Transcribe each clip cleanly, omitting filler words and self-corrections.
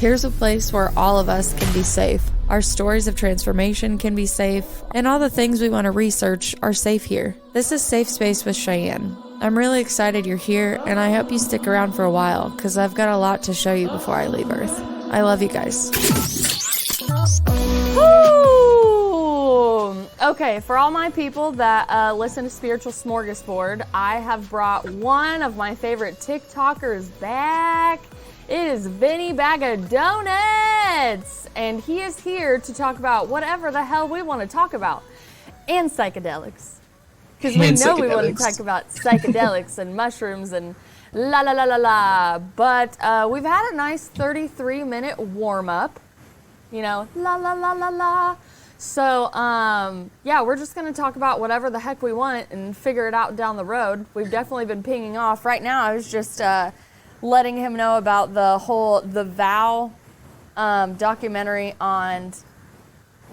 Here's a place where all of us can be safe. Our stories of transformation can be safe, and all the things we want to research are safe here. This is Safe Space with Cheyenne. I'm really excited you're here, and I hope you stick around for a while, because I've got a lot to show you before I leave Earth. I love you guys. Woo! Okay, for all my people that listen to Spiritual Smorgasbord, I have brought one of my favorite TikTokers back. It is Vinny Bag of Donuts, and he is here to talk about whatever the hell we want to talk about, and psychedelics. Because we know we want to talk about psychedelics and mushrooms and la la la la la. But we've had a nice 33-minute warm-up, you know, la la la la la. So, yeah, we're just going to talk about whatever the heck we want and figure it out down the road. We've definitely been pinging off. Right now, I was just letting him know about the Vow documentary on,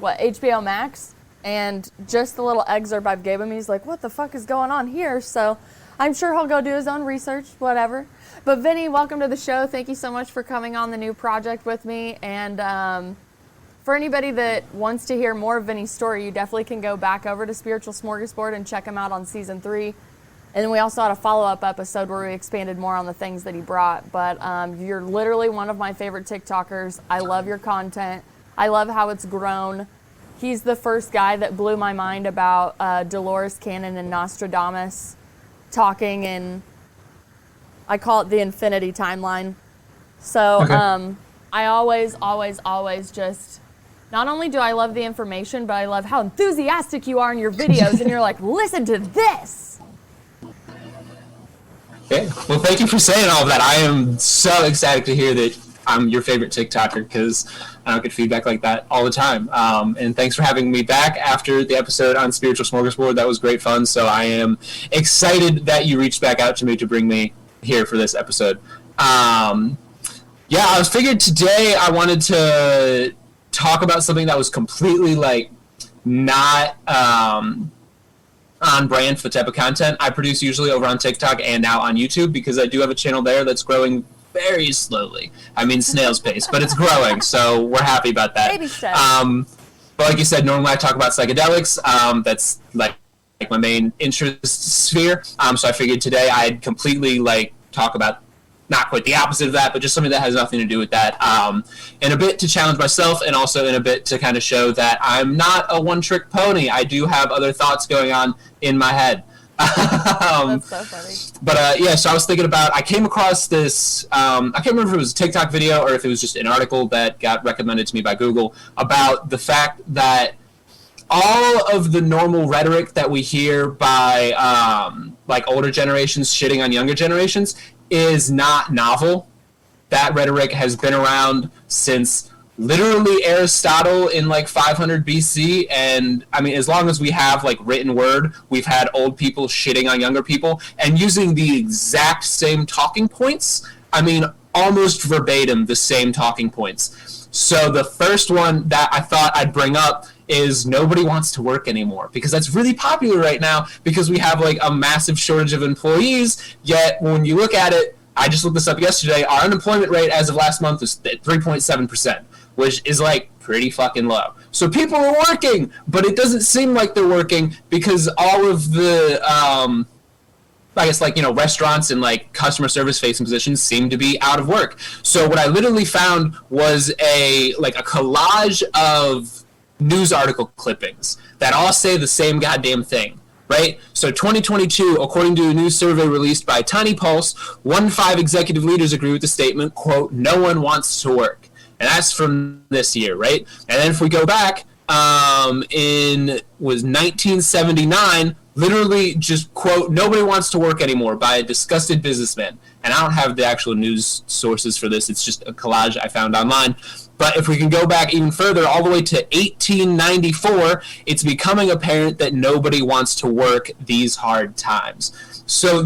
HBO Max? And just the little excerpt I've gave him, he's like, what the fuck is going on here? So I'm sure he'll go do his own research, whatever. But Vinny, welcome to the show. Thank you so much for coming on the new project with me. And for anybody that wants to hear more of Vinny's story, you definitely can go back over to Spiritual Smorgasbord and check him out on season 3. And then we also had a follow-up episode where we expanded more on the things that he brought. But you're literally one of my favorite TikTokers. I love your content. I love how it's grown. He's the first guy that blew my mind about Dolores Cannon and Nostradamus talking in, I call it the infinity timeline. So okay. I always just, not only do I love the information, but I love how enthusiastic you are in your videos and you're like, listen to this. Okay. Well, thank you for saying all of that. I am so excited to hear that I'm your favorite TikToker because I don't get feedback like that all the time. And thanks for having me back after the episode on Spiritual Smorgasbord. That was great fun. So I am excited that you reached back out to me to bring me here for this episode. I figured today I wanted to talk about something that was completely not on brand for the type of content I produce usually over on TikTok and now on YouTube, because I do have a channel there that's growing very slowly. I mean, snail's pace, but it's growing, so we're happy about that. Baby steps. But like you said, normally I talk about psychedelics. That's like my main interest sphere. So I figured today I'd completely talk about not quite the opposite of that, but just something that has nothing to do with that. In a bit to challenge myself, and also in a bit to kind of show that I'm not a one-trick pony. I do have other thoughts going on in my head. That's so funny. But so I was thinking about, I came across this, I can't remember if it was a TikTok video or if it was just an article that got recommended to me by Google about the fact that all of the normal rhetoric that we hear by older generations shitting on younger generations is not novel. That rhetoric has been around since literally Aristotle in 500 BC, and I mean, as long as we have written word, we've had old people shitting on younger people and using the exact same talking points. I mean, almost verbatim the same talking points. So the first one that I thought I'd bring up is nobody wants to work anymore, because that's really popular right now because we have a massive shortage of employees. Yet when you look at it, I just looked this up yesterday, our unemployment rate as of last month is 3.7%, which is pretty fucking low. So people are working, but it doesn't seem like they're working because all of the restaurants and customer service facing positions seem to be out of work. So what I literally found was a collage of news article clippings that all say the same goddamn thing, right? So 2022, according to a new survey released by Tiny Pulse, 1 in 5 executive leaders agree with the statement, quote, "No one wants to work." And that's from this year, right? And then if we go back, was 1979, literally just, quote, "Nobody wants to work anymore" by a disgusted businessman. And I don't have the actual news sources for this. It's just a collage I found online. But if we can go back even further, all the way to 1894, it's becoming apparent that nobody wants to work these hard times. So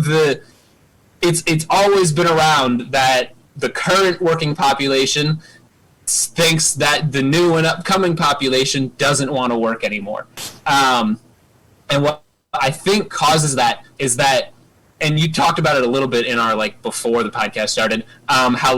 it's always been around that the current working population thinks that the new and upcoming population doesn't want to work anymore. And what I think causes that is that, and you talked about it a little bit in our before the podcast started, how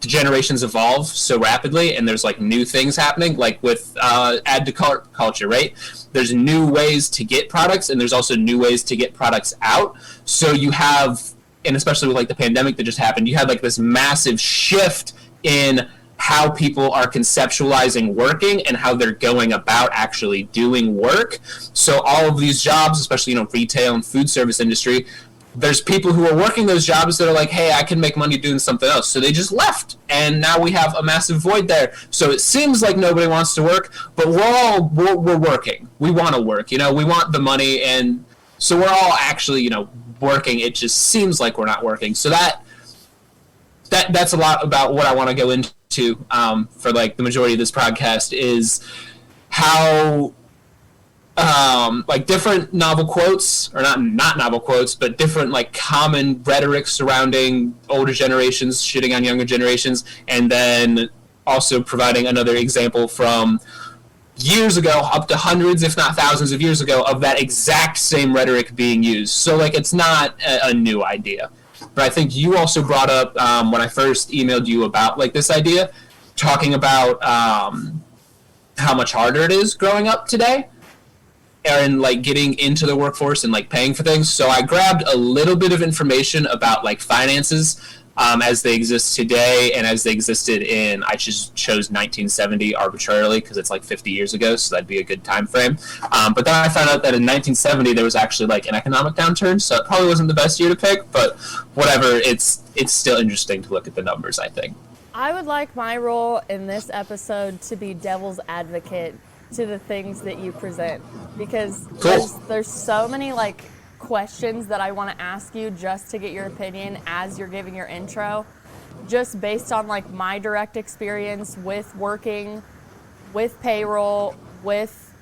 generations evolve so rapidly, and there's like new things happening, like with add to cart culture, right? There's new ways to get products, and there's also new ways to get products out. So you have, and especially with like the pandemic that just happened, you had like this massive shift in how people are conceptualizing working and how they're going about actually doing work. So all of these jobs, especially, retail and food service industry, there's people who are working those jobs that are like, hey, I can make money doing something else. So they just left. And now we have a massive void there. So it seems like nobody wants to work, but we're working. We want to work, we want the money. And so we're all actually, working. It just seems like we're not working. So that's a lot about what I want to go into for like the majority of this podcast, is how like different novel quotes, or not novel quotes, but different like common rhetoric surrounding older generations shitting on younger generations, and then also providing another example from years ago, up to hundreds if not thousands of years ago, of that exact same rhetoric being used. So like it's not a new idea. But I think you also brought up, when I first emailed you about like this idea, talking about how much harder it is growing up today and like getting into the workforce and like paying for things. So I grabbed a little bit of information about like finances as they exist today and as they existed in, I just chose 1970 arbitrarily because it's like 50 years ago, so that'd be a good time frame. But then I found out that in 1970 there was actually like an economic downturn, so it probably wasn't the best year to pick, but whatever, it's still interesting to look at the numbers, I think. I would like my role in this episode to be devil's advocate to the things that you present, because there's so many like questions that I want to ask you just to get your opinion as you're giving your intro, just based on like my direct experience with working with payroll, with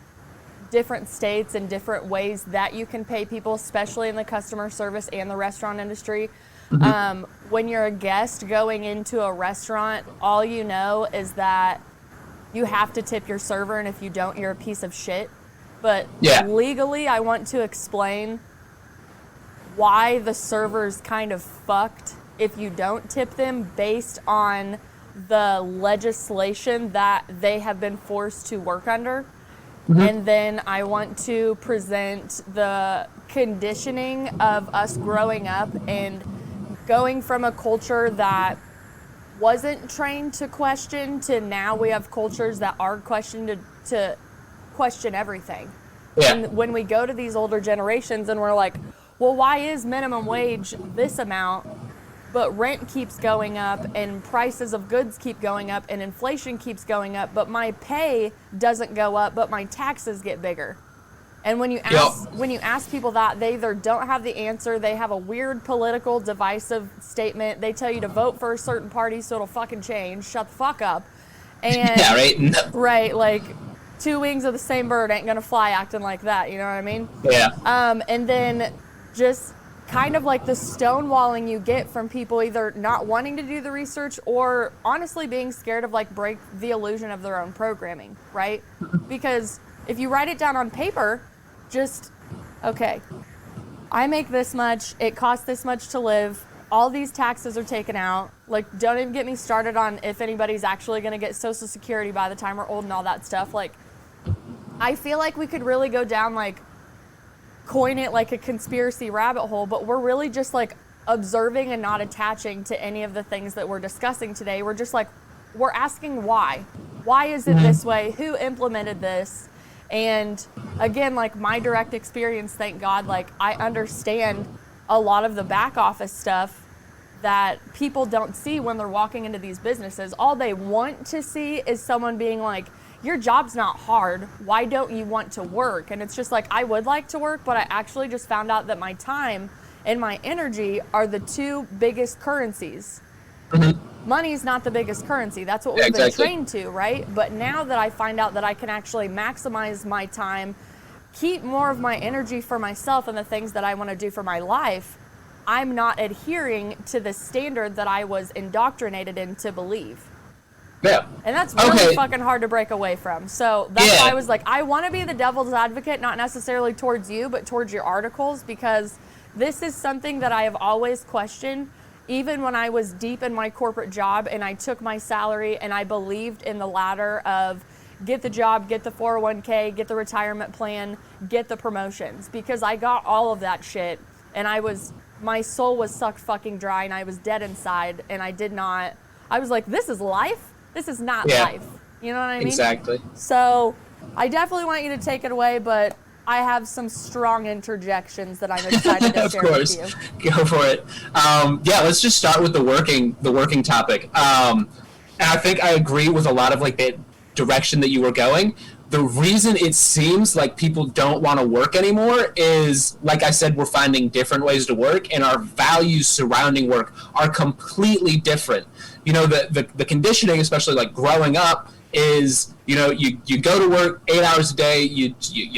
different states and different ways that you can pay people, especially in the customer service and the restaurant industry. Mm-hmm. When you're a guest going into a restaurant, all you know is that you have to tip your server, and if you don't, you're a piece of shit. But legally, I want to explain why the server's kind of fucked if you don't tip them based on the legislation that they have been forced to work under. Mm-hmm. And then I want to present the conditioning of us growing up and going from a culture that wasn't trained to question to now we have cultures that are questioned to question everything. Yeah. And when we go to these older generations and we're like, well, why is minimum wage this amount, but rent keeps going up and prices of goods keep going up and inflation keeps going up, but my pay doesn't go up, but my taxes get bigger? And when you ask people that, they either don't have the answer, they have a weird political divisive statement, they tell you to vote for a certain party so it'll fucking change, shut the fuck up. And yeah, right? Right, like two wings of the same bird ain't gonna fly acting like that, you know what I mean? Yeah. And then just kind of like the stonewalling you get from people either not wanting to do the research or honestly being scared of like break the illusion of their own programming, right? Because if you write it down on paper, just, okay, I make this much, it costs this much to live, all these taxes are taken out, like don't even get me started on if anybody's actually gonna get Social Security by the time we're old and all that stuff. Like, I feel like we could really go down like coin it like a conspiracy rabbit hole, but we're really just like observing and not attaching to any of the things that we're discussing today. We're just like, we're asking why is it this way, who implemented this? And again, like my direct experience, thank God, like I understand a lot of the back office stuff that people don't see when they're walking into these businesses. All they want to see is someone being like, your job's not hard, why don't you want to work? And it's just like, I would like to work, but I actually just found out that my time and my energy are the two biggest currencies. Mm-hmm. Money's not the biggest currency, that's what we've been trained to, right? But now that I find out that I can actually maximize my time, keep more of my energy for myself and the things that I want to do for my life, I'm not adhering to the standard that I was indoctrinated in to believe. Yeah. And that's really fucking hard to break away from. So that's why I was like, I want to be the devil's advocate, not necessarily towards you, but towards your articles, because this is something that I have always questioned, even when I was deep in my corporate job and I took my salary and I believed in the ladder of get the job, get the 401k, get the retirement plan, get the promotions, because I got all of that shit and my soul was sucked fucking dry and I was dead inside and I was like, this is life? This is not life. You know what I mean? Exactly. So I definitely want you to take it away, but I have some strong interjections that I'm excited to share with you. Of course. Go for it. Let's just start with the working topic. And I think I agree with a lot of like the direction that you were going. The reason it seems like people don't want to work anymore is, like I said, we're finding different ways to work, and our values surrounding work are completely different. You know, the conditioning, especially like growing up, is, you know, you go to work 8 hours a day, you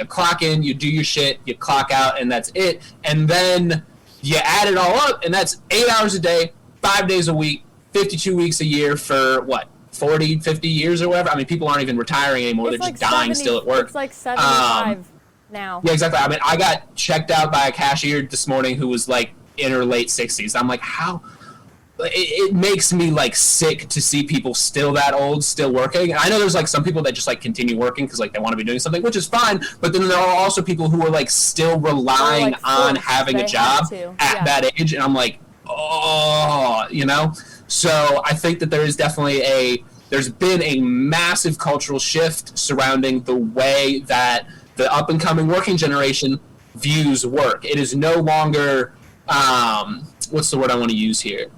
clock in, you do your shit, you clock out, and that's it. And then you add it all up, and that's 8 hours a day, 5 days a week, 52 weeks a year for what? 40, 50 years or whatever. I mean, people aren't even retiring anymore. They're just dying still at work. It's like 75 now. Yeah, exactly. I mean, I got checked out by a cashier this morning who was like in her late 60s. I'm like, how? It makes me like sick to see people still that old, still working. And I know there's like some people that just like continue working because like they want to be doing something, which is fine. But then there are also people who are like still relying on having a job at that age. And I'm like, oh, you know? So I think that there is definitely there's been a massive cultural shift surrounding the way that the up and coming working generation views work. It is no longer, what's the word I want to use here?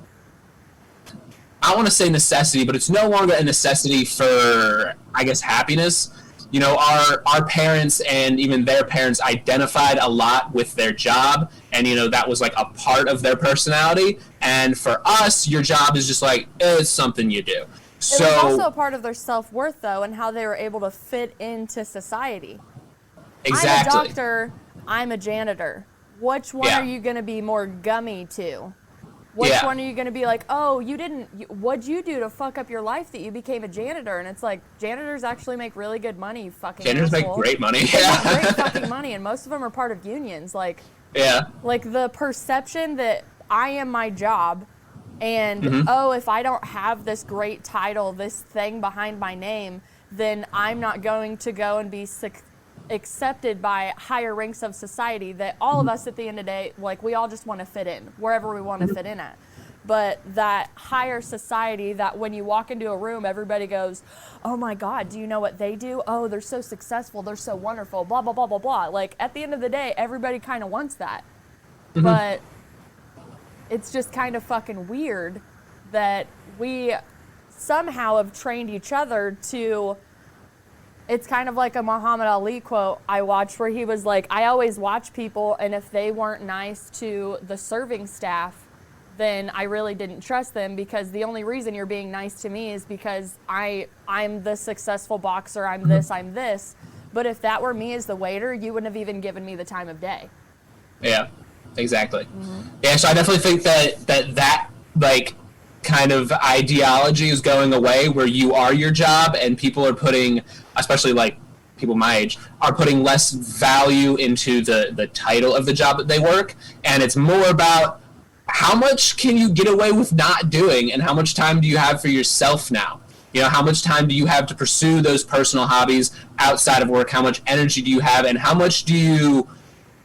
I want to say necessity, but it's no longer a necessity for, I guess, happiness. You know, our parents and even their parents identified a lot with their job, and, you know, that was like a part of their personality. And for us, your job is just like, it's something you do. So, it was also a part of their self-worth, though, and how they were able to fit into society. Exactly. I'm a doctor, I'm a janitor. Which one are you going to be more gummy to? Which one are you going to be like, oh, what'd you do to fuck up your life that you became a janitor? And it's like, janitors actually make really good money, fucking Janitors asshole. make great money. They make great fucking money, and most of them are part of unions. Like, like the perception that I am my job, and if I don't have this great title, this thing behind my name, then I'm not going to go and be accepted by higher ranks of society. That all of us at the end of the day, like, we all just want to fit in wherever we want to fit in at. But that higher society, that when you walk into a room, everybody goes, oh my God, do you know what they do? Oh, they're so successful, they're so wonderful, blah, blah, blah, blah, blah. Like, at the end of the day, everybody kind of wants that. But it's just kind of fucking weird that we somehow have trained each other to. It's kind of like a Muhammad Ali quote I watched where he was like, I always watch people, and if they weren't nice to the serving staff, then I really didn't trust them, because the only reason you're being nice to me is because I'm the successful boxer, I'm this. But if that were me as the waiter, you wouldn't have even given me the time of day. Yeah, exactly. Yeah, so I definitely think that like kind of ideology is going away, where you are your job, and people are putting, especially like people my age, are putting less value into the title of the job that they work, and it's more about how much can you get away with not doing, and how much time do you have for yourself now? You know, how much time do you have to pursue those personal hobbies outside of work? How much energy do you have, and how much do you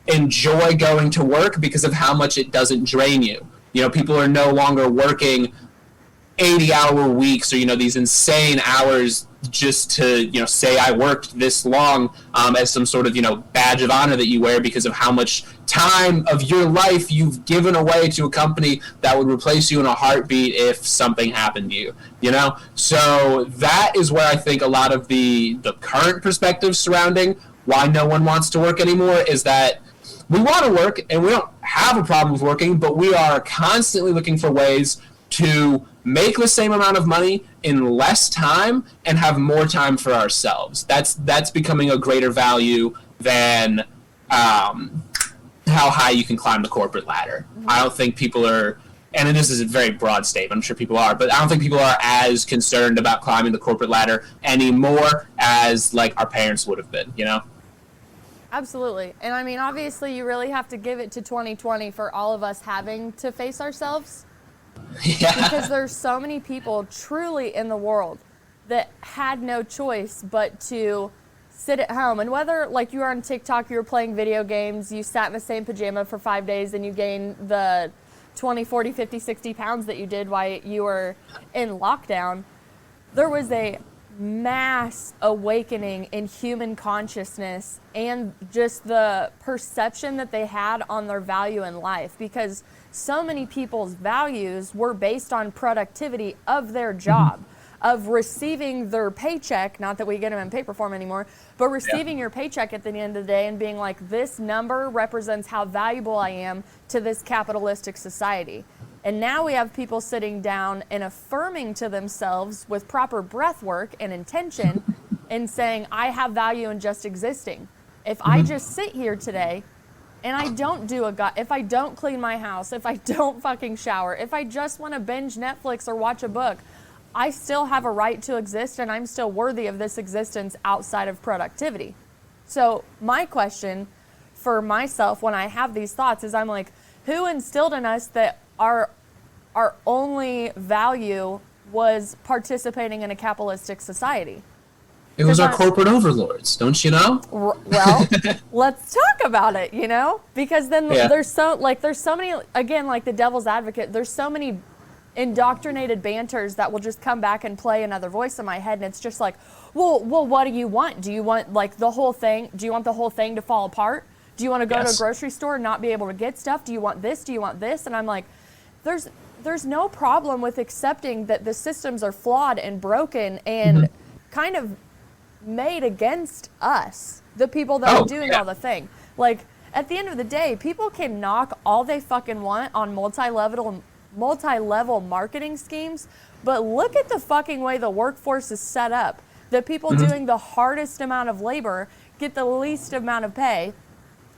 enjoy going to work because of how much it doesn't drain you? You know, people are no longer working 80-hour weeks, or, you know, these insane hours just to, you know, say I worked this long, as some sort of, you know, badge of honor that you wear because of how much time of your life you've given away to a company that would replace you in a heartbeat if something happened to you, you know? So that is where I think a lot of the current perspective surrounding why no one wants to work anymore is that we want to work, and we don't have a problem with working, but we are constantly looking for ways to make the same amount of money in less time and have more time for ourselves. That's becoming a greater value than how high you can climb the corporate ladder. I don't think people are, and this is a very broad statement, I'm sure people are, but I don't think people are as concerned about climbing the corporate ladder anymore as like our parents would have been, you know? Absolutely. And I mean, obviously you really have to give it to 2020 for all of us having to face ourselves. Yeah. Because there's so many people truly in the world that had no choice but to sit at home. And whether, like, you were on TikTok, you were playing video games, you sat in the same pajama for 5 days and you gained the 20, 40, 50, 60 pounds that you did while you were in lockdown, there was a mass awakening in human consciousness and just the perception that they had on their value in life, because so many people's values were based on productivity of their job, of receiving their paycheck, not that we get them in paper form anymore, but receiving your paycheck at the end of the day and being like, this number represents how valuable I am to this capitalistic society. And now we have people sitting down and affirming to themselves with proper breath work and intention and saying, I have value in just existing. If I just sit here today and I don't do if I don't clean my house, if I don't fucking shower, if I just want to binge Netflix or watch a book, I still have a right to exist and I'm still worthy of this existence outside of productivity. So my question for myself when I have these thoughts is, I'm like, who instilled in us that our only value was participating in a capitalistic society? It was our corporate overlords, don't you know? Well, let's talk about it, you know? Because then there's so many, again, like the devil's advocate, there's so many indoctrinated banters that will just come back and play another voice in my head, and it's just like, well, what do you want? Do you want like the whole thing? Do you want the whole thing to fall apart? Do you want to go to a grocery store and not be able to get stuff? Do you want this? Do you want this? And I'm like, there's no problem with accepting that the systems are flawed and broken and kind of made against us, the people that are doing all the thing. Like, at the end of the day, people can knock all they fucking want on multi-level marketing schemes, but look at the fucking way the workforce is set up. The people doing the hardest amount of labor get the least amount of pay,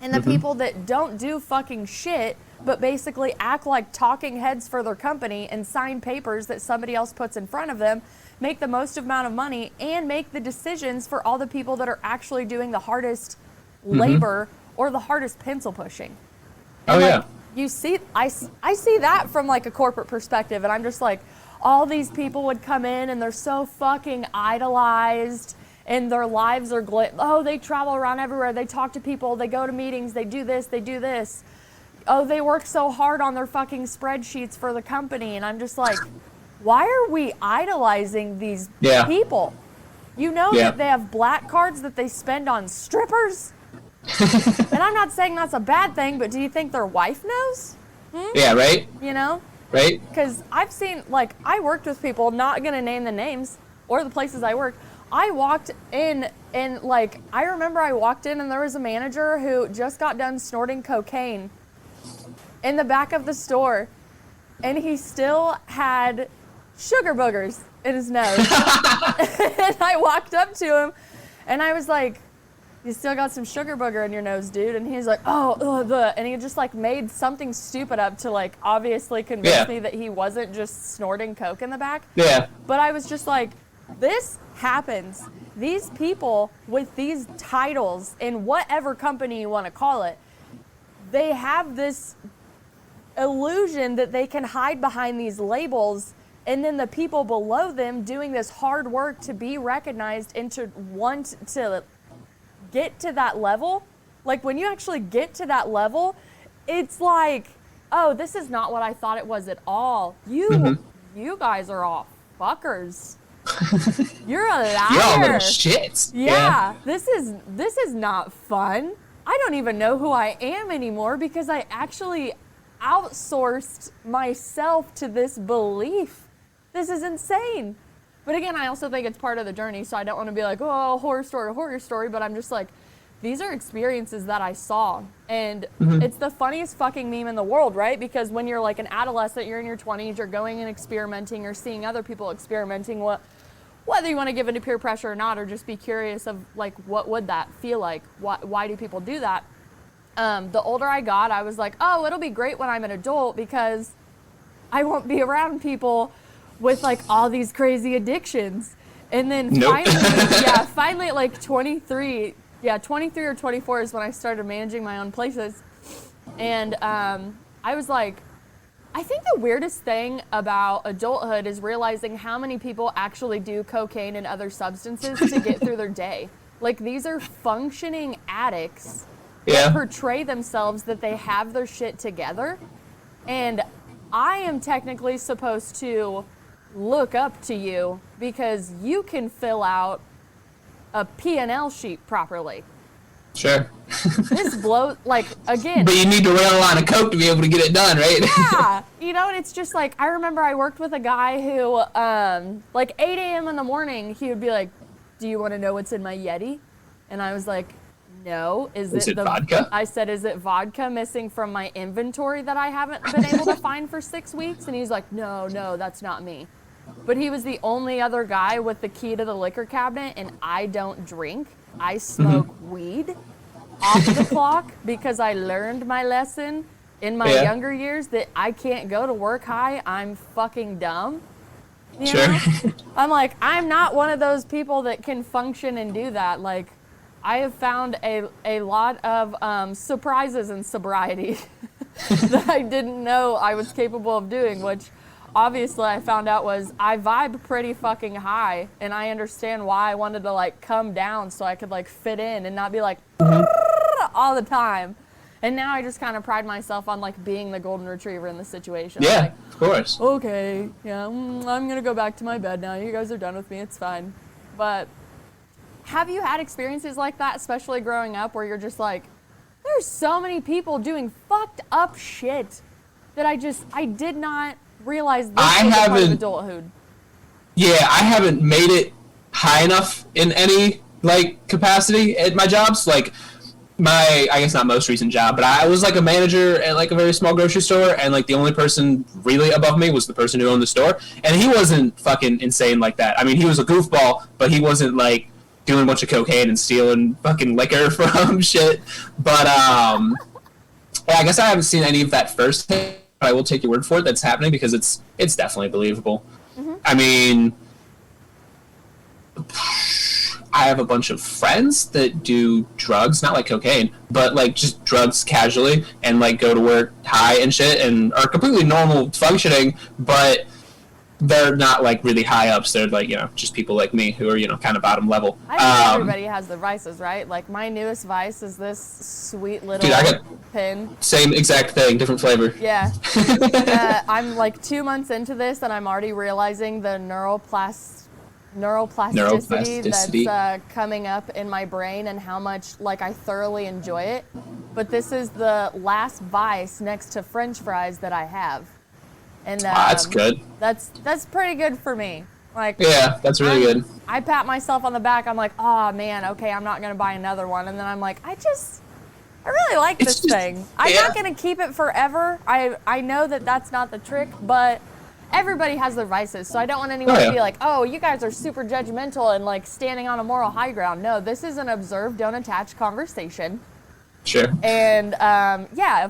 and the people that don't do fucking shit but basically act like talking heads for their company and sign papers that somebody else puts in front of them, make the most amount of money, and make the decisions for all the people that are actually doing the hardest labor or the hardest pencil pushing. And you see, I see that from like a corporate perspective, and I'm just like, all these people would come in and they're so fucking idolized and their lives are they travel around everywhere, they talk to people, they go to meetings, they do this, they do this. Oh, they work so hard on their fucking spreadsheets for the company. And I'm just like, why are we idolizing these people? You know that they have black cards that they spend on strippers? And I'm not saying that's a bad thing, but do you think their wife knows? Yeah, right? You know? Right? Because I've seen, like, I worked with people, not going to name the names or the places I worked. I walked in and, like, I remember I walked in and there was a manager who just got done snorting cocaine in the back of the store, and he still had sugar boogers in his nose. And I walked up to him and I was like, you still got some sugar booger in your nose, dude. And he's like, and he just like made something stupid up to like obviously convince me that he wasn't just snorting coke in the back. Yeah. But I was just like, this happens. These people with these titles in whatever company you want to call it, they have this illusion that they can hide behind these labels, and then the people below them doing this hard work to be recognized and to want to get to that level. Like, when you actually get to that level, it's like, oh, this is not what I thought it was at all. You guys are all fuckers. You're a liar. You're all little shits. Yeah. This is not fun. I don't even know who I am anymore because I actually outsourced myself to this belief. This is insane. But again, I also think it's part of the journey, so I don't want to be like, oh, horror story, but I'm just like, these are experiences that I saw. And it's the funniest fucking meme in the world, right? Because when you're like an adolescent, you're in your 20s, you're going and experimenting, you're seeing other people experimenting, whether you want to give into peer pressure or not, or just be curious of like, what would that feel like? Why do people do that? The older I got, I was like, oh, it'll be great when I'm an adult because I won't be around people with like all these crazy addictions. And then finally at like 23 or 24 is when I started managing my own places. And I was like, I think the weirdest thing about adulthood is realizing how many people actually do cocaine and other substances to get through their day. Like, these are functioning addicts that portray themselves that they have their shit together. And I am technically supposed to look up to you because you can fill out a P&L sheet properly. Sure. This blows, like, again. But you need to rail a line of coke to be able to get it done, right? Yeah. You know, and it's just like, I remember I worked with a guy who, like 8 a.m. in the morning, he would be like, do you want to know what's in my Yeti? And I was like, no. Is it vodka? I said, is it vodka missing from my inventory that I haven't been able to find for 6 weeks? And he's like, no, that's not me. But he was the only other guy with the key to the liquor cabinet, and I don't drink. I smoke weed off the clock because I learned my lesson in my younger years that I can't go to work high. I'm fucking dumb. You know? I'm like, I'm not one of those people that can function and do that. Like, I have found a lot of surprises in sobriety that I didn't know I was capable of doing, which obviously I found out was I vibe pretty fucking high, and I understand why I wanted to like come down so I could like fit in and not be like all the time. And now I just kind of pride myself on like being the golden retriever in the situation. Yeah, like, of course. Okay, yeah, I'm gonna go back to my bed now. You guys are done with me, it's fine. But have you had experiences like that, especially growing up, where you're just like, there's so many people doing fucked up shit that I did not realize this was a part of adulthood. Yeah, I haven't made it high enough in any like capacity at my jobs. Like my, I guess not most recent job, but I was like a manager at like a very small grocery store, and like the only person really above me was the person who owned the store, and he wasn't fucking insane like that. I mean, he was a goofball, but he wasn't like doing a bunch of cocaine and stealing fucking liquor from shit. But yeah, I guess I haven't seen any of that firsthand. I will take your word for it that's happening because it's definitely believable. I mean, I have a bunch of friends that do drugs, not like cocaine, but like just drugs casually, and like go to work high and shit and are completely normal functioning, but they're not like really high ups. They're like, you know, just people like me who are, you know, kind of bottom level. I think everybody has their vices, right? Like my newest vice is this sweet little pin. Same exact thing, different flavor. Yeah. I'm like 2 months into this, and I'm already realizing the neuroplasticity that's coming up in my brain, and how much like I thoroughly enjoy it. But this is the last vice next to French fries that I have. And that's good. That's pretty good for me. Like, yeah, that's really good. I pat myself on the back. I'm like, oh man, okay, I'm not gonna buy another one. And then I'm like, I really like this thing. I'm not gonna keep it forever. I know that that's not the trick, but everybody has their vices, so I don't want anyone to be like, oh, you guys are super judgmental and like standing on a moral high ground. No, this is an observe, don't attach conversation. Sure. And yeah,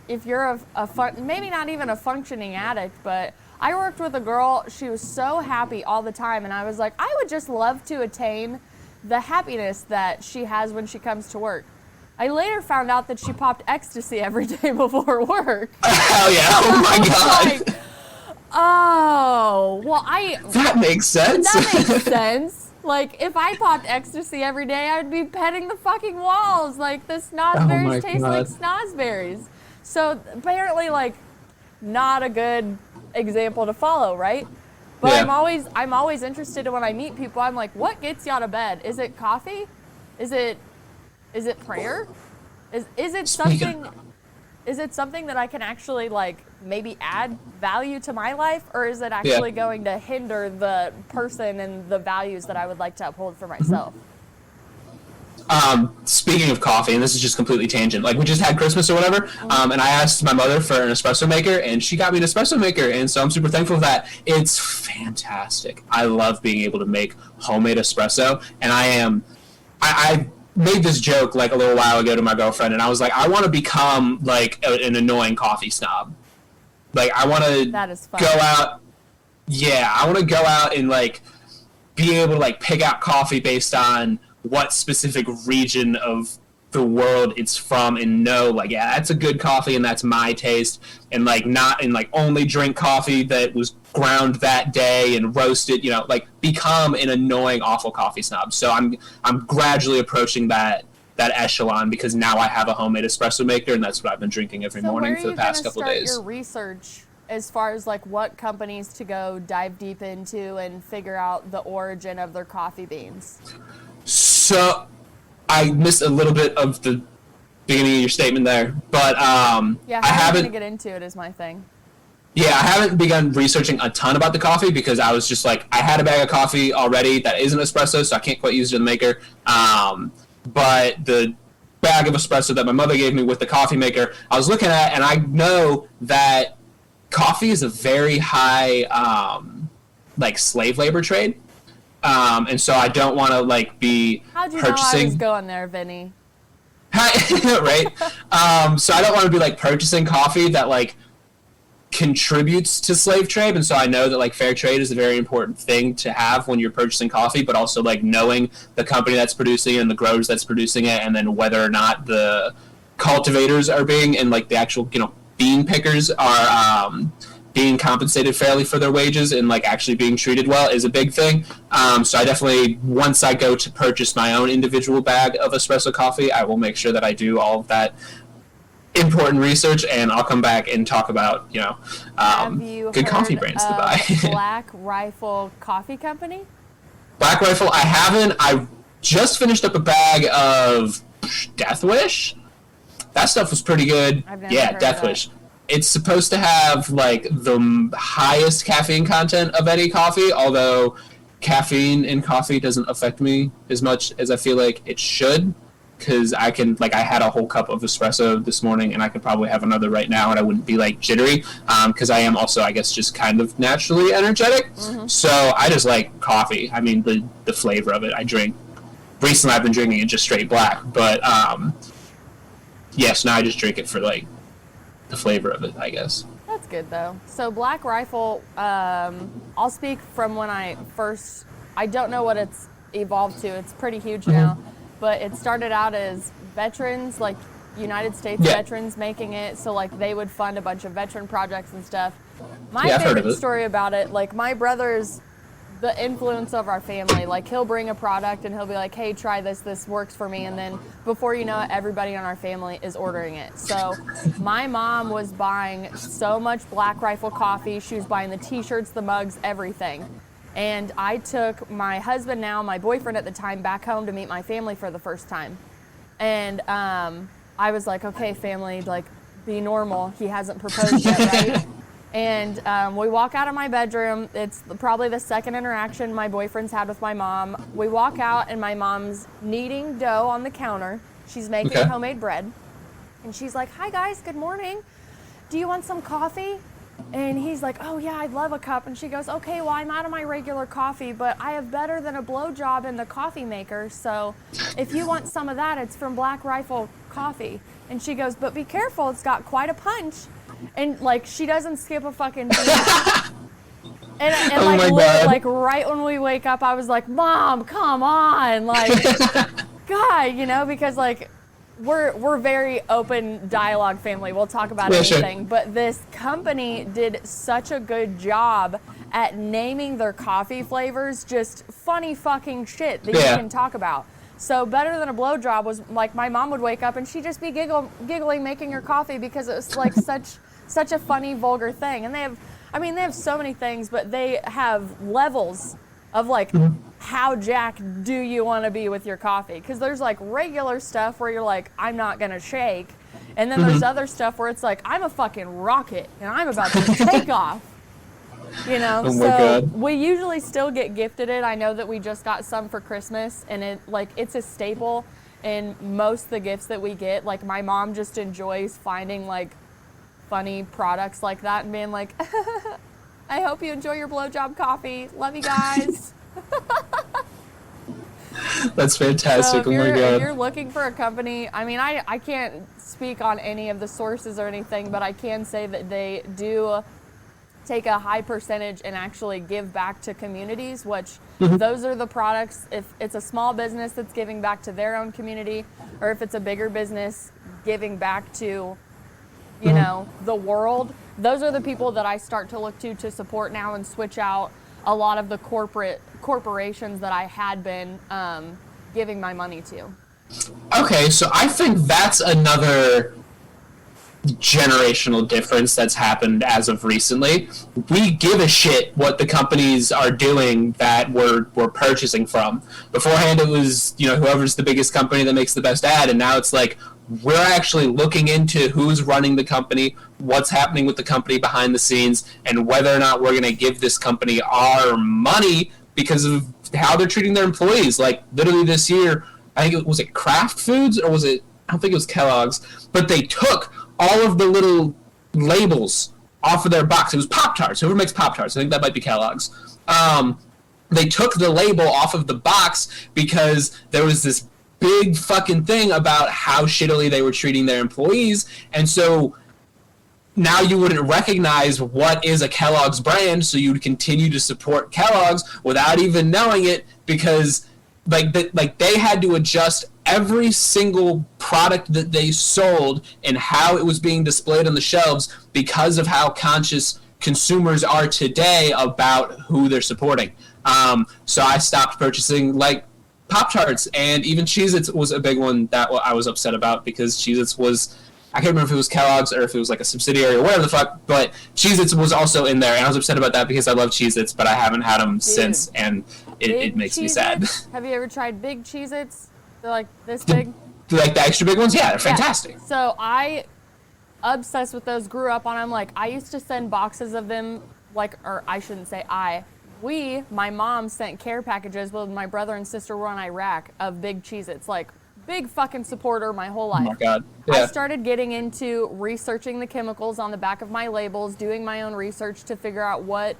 if you're maybe not even a functioning addict, but I worked with a girl, she was so happy all the time, and I was like, I would just love to attain the happiness that she has when she comes to work. I later found out that she popped ecstasy every day before work. Hell yeah, oh my god. Like, oh, well That makes sense. That makes sense. Like, if I popped ecstasy every day, I would be petting the fucking walls. Like, the snozberries taste like snozberries. So, apparently, like, not a good example to follow, right? But yeah. I'm always interested in when I meet people. I'm like, what gets you out of bed? Is it coffee? Is it prayer? Is it something? Is it something that I can actually like maybe add value to my life, or is it actually going to hinder the person and the values that I would like to uphold for myself? Speaking of coffee, and this is just completely tangent, like we just had Christmas or whatever, and I asked my mother for an espresso maker, and she got me an espresso maker, and so I'm super thankful for that. It's fantastic. I love being able to make homemade espresso, and I made this joke like a little while ago to my girlfriend, and I was like, I want to become like an annoying coffee snob. Like I want to go out. Yeah, I want to go out and like be able to like pick out coffee based on what specific region of the world it's from and know, like, yeah, that's a good coffee and that's my taste, and like not and like only drink coffee that was ground that day and roasted, like become an annoying, awful coffee snob. So I'm gradually approaching that echelon, because now I have a homemade espresso maker, and that's what I've been drinking every morning for the past couple days. Your research as far as like what companies to go dive deep into and figure out the origin of their coffee beans? So I missed a little bit of the beginning of your statement there, but I haven't. To get into it is my thing. Yeah, I haven't begun researching a ton about the coffee, because I was just like, I had a bag of coffee already that isn't espresso, so I can't quite use it in the maker. But the bag of espresso that my mother gave me with the coffee maker, I was looking at, and I know that coffee is a very high, like, slave labor trade. And so I don't want to, like, be How'd you purchasing... know I was going there, Vinny? Right? So I don't want to be, like, purchasing coffee that, like, contributes to slave trade, and so I know that like fair trade is a very important thing to have when you're purchasing coffee, but also like knowing the company that's producing it and the growers that's producing it, and then whether or not the cultivators are being, and like the actual bean pickers are being compensated fairly for their wages and like actually being treated well is a big thing. So I definitely, once I go to purchase my own individual bag of espresso coffee, I will make sure that I do all of that important research, and I'll come back and talk about good coffee brands to buy. Black Rifle Coffee Company? Black Rifle, I haven't. I just finished up a bag of Death Wish. That stuff was pretty good. I've never heard Death of Wish. It's supposed to have like the highest caffeine content of any coffee, although caffeine in coffee doesn't affect me as much as I feel like it should. Because I had a whole cup of espresso this morning, and I could probably have another right now, and I wouldn't be like jittery. Because I am also, I guess, just kind of naturally energetic. Mm-hmm. So I just like coffee. I mean, the flavor of it. I drink. Recently, I've been drinking it just straight black, but yes, now I just drink it for like the flavor of it, I guess. That's good though. So Black Rifle, I'll speak from when I don't know what it's evolved to. It's pretty huge now. But it started out as veterans, like United States veterans making it, so like they would fund a bunch of veteran projects and stuff. My favorite story about it, like my brother's the influence of our family. Like he'll bring a product and he'll be like, hey, try this works for me. And then before you know it, everybody in our family is ordering it. So my mom was buying so much Black Rifle coffee. She was buying the t-shirts, the mugs, everything. And I took my husband now, my boyfriend at the time, back home to meet my family for the first time. And I was like, okay, family, like, be normal. He hasn't proposed yet, right? And we walk out of my bedroom. It's probably the second interaction my boyfriend's had with my mom. We walk out, and my mom's kneading dough on the counter. She's making homemade bread. And she's like, hi, guys, good morning. Do you want some coffee? And he's like, oh, yeah, I'd love a cup. And she goes, okay, well, I'm out of my regular coffee, but I have better than a blowjob in the coffee maker. So if you want some of that, it's from Black Rifle Coffee. And she goes, but be careful, it's got quite a punch. And, like, she doesn't skip a fucking beat. And oh like, like, right when we wake up, I was like, Mom, come on. Like, God, because, like, we're very open dialogue family. We'll talk about anything. Sure. But this company did such a good job at naming their coffee flavors, just funny fucking shit that you can talk about. So better than a blowjob was like my mom would wake up and she'd just be giggling making her coffee because it was like such a funny, vulgar thing. And they have so many things, but they have levels of like how jacked do you want to be with your coffee? Because there's like regular stuff where you're like, I'm not gonna shake, and then there's other stuff where it's like, I'm a fucking rocket and I'm about to take off. Oh my God. We usually still get gifted it. I know that we just got some for Christmas, and it's a staple in most of the gifts that we get. Like my mom just enjoys finding like funny products like that and being like, I hope you enjoy your blowjob coffee. Love you guys. That's fantastic. So oh my God. If you're looking for a company, I mean, I can't speak on any of the sources or anything, but I can say that they do take a high percentage and actually give back to communities, which those are the products. If it's a small business that's giving back to their own community, or if it's a bigger business giving back to, you know, the world, those are the people that I start to look to support now and switch out a lot of the corporations that I had been giving my money to. Okay, so I think that's another generational difference that's happened as of recently. We give a shit what the companies are doing that we're purchasing from. Beforehand, it was, you know, whoever's the biggest company that makes the best ad, and now it's like we're actually looking into who's running the company, what's happening with the company behind the scenes, and whether or not we're going to give this company our money because of how they're treating their employees. Like, literally this year, I think was it Kraft Foods, or was it, I don't think it was Kellogg's, but they took all of the little labels off of their box. It was Pop-Tarts. Whoever makes Pop-Tarts, I think that might be Kellogg's. They took the label off of the box because there was this big fucking thing about how shittily they were treating their employees, and so now you wouldn't recognize what is a Kellogg's brand, so you'd continue to support Kellogg's without even knowing it, because like they had to adjust every single product that they sold and how it was being displayed on the shelves because of how conscious consumers are today about who they're supporting. So I stopped purchasing like Pop-Tarts, and even Cheez-Its was a big one that I was upset about, because Cheez-Its was, I can't remember if it was Kellogg's or if it was like a subsidiary or whatever the fuck, but Cheez-Its was also in there, and I was upset about that because I love Cheez-Its, but I haven't had them since, and it makes me sad. Have you ever tried big Cheez-Its? They're like this big. Like the extra big ones? Yeah, they're fantastic. So I obsessed with those, grew up on them. Like, I used to send boxes of them, like, or I shouldn't say my mom sent care packages when my brother and sister were in Iraq of big Cheez-Its, like big fucking supporter my whole life. Oh my God. Yeah. I started getting into researching the chemicals on the back of my labels, doing my own research to figure out what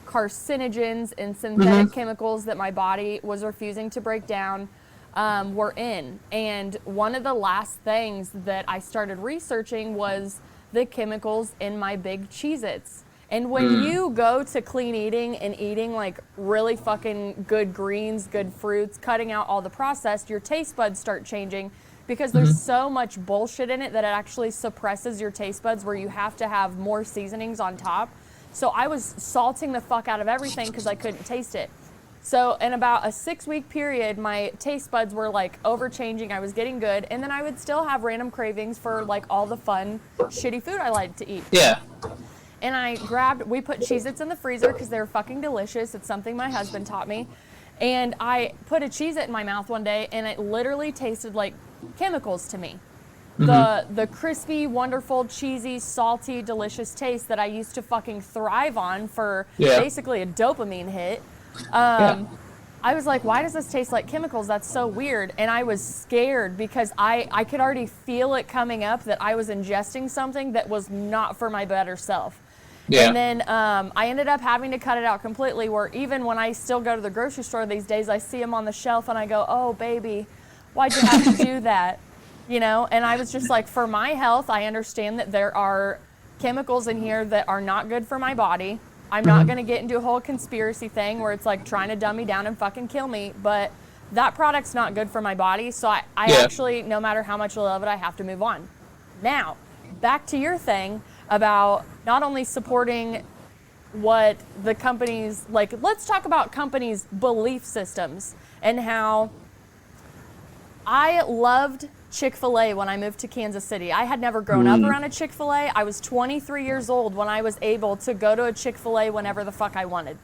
carcinogens and synthetic chemicals that my body was refusing to break down were in. And one of the last things that I started researching was the chemicals in my big Cheez-Its. And when you go to clean eating and eating like really fucking good greens, good fruits, cutting out all the processed, your taste buds start changing because there's so much bullshit in it that it actually suppresses your taste buds, where you have to have more seasonings on top. So I was salting the fuck out of everything because I couldn't taste it. So in about a 6-week period, my taste buds were like overchanging. I was getting good, and then I would still have random cravings for like all the fun, shitty food I like to eat. Yeah. And we put Cheez-Its in the freezer because they were fucking delicious. It's something my husband taught me. And I put a Cheez-It in my mouth one day, and it literally tasted like chemicals to me. The crispy, wonderful, cheesy, salty, delicious taste that I used to fucking thrive on for basically a dopamine hit. I was like, why does this taste like chemicals? That's so weird. And I was scared because I could already feel it coming up that I was ingesting something that was not for my better self. Yeah. And then I ended up having to cut it out completely, where even when I still go to the grocery store these days, I see them on the shelf and I go, oh, baby, why'd you have to do that? You know, and I was just like, for my health, I understand that there are chemicals in here that are not good for my body. I'm not going to get into a whole conspiracy thing where it's like trying to dumb me down and fucking kill me, but that product's not good for my body. So I actually, no matter how much I love it, I have to move on. Now, back to your thing about not only supporting what the companies, like, let's talk about companies' belief systems and how I loved Chick-fil-A when I moved to Kansas City. I had never grown up around a Chick-fil-A. I was 23 years old when I was able to go to a Chick-fil-A whenever the fuck I wanted,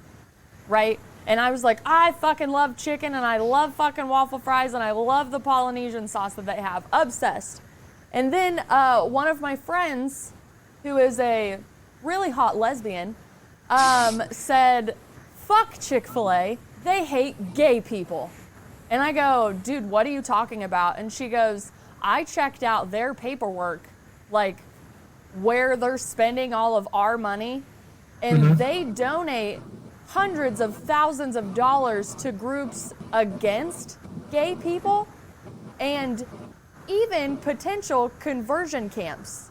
right? And I was like, I fucking love chicken, and I love fucking waffle fries, and I love the Polynesian sauce that they have. Obsessed. And then one of my friends, who is a really hot lesbian, said, fuck Chick-fil-A, they hate gay people. And I go, dude, what are you talking about? And she goes, I checked out their paperwork, like where they're spending all of our money, and they donate hundreds of thousands of dollars to groups against gay people and even potential conversion camps.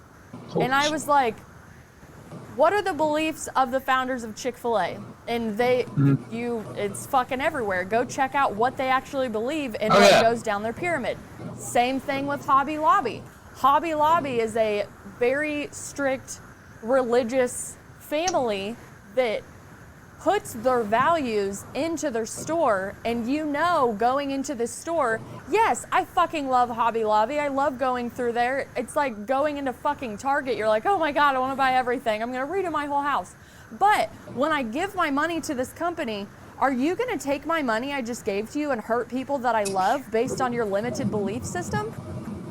And I was like, what are the beliefs of the founders of Chick-fil-A? And it's fucking everywhere. Go check out what they actually believe and what goes down their pyramid. Same thing with Hobby Lobby. Hobby Lobby is a very strict religious family that puts their values into their store, and going into this store, yes, I fucking love Hobby Lobby. I love going through there. It's like going into fucking Target. You're like, oh my God, I want to buy everything. I'm going to redo my whole house. But when I give my money to this company, are you going to take my money I just gave to you and hurt people that I love based on your limited belief system?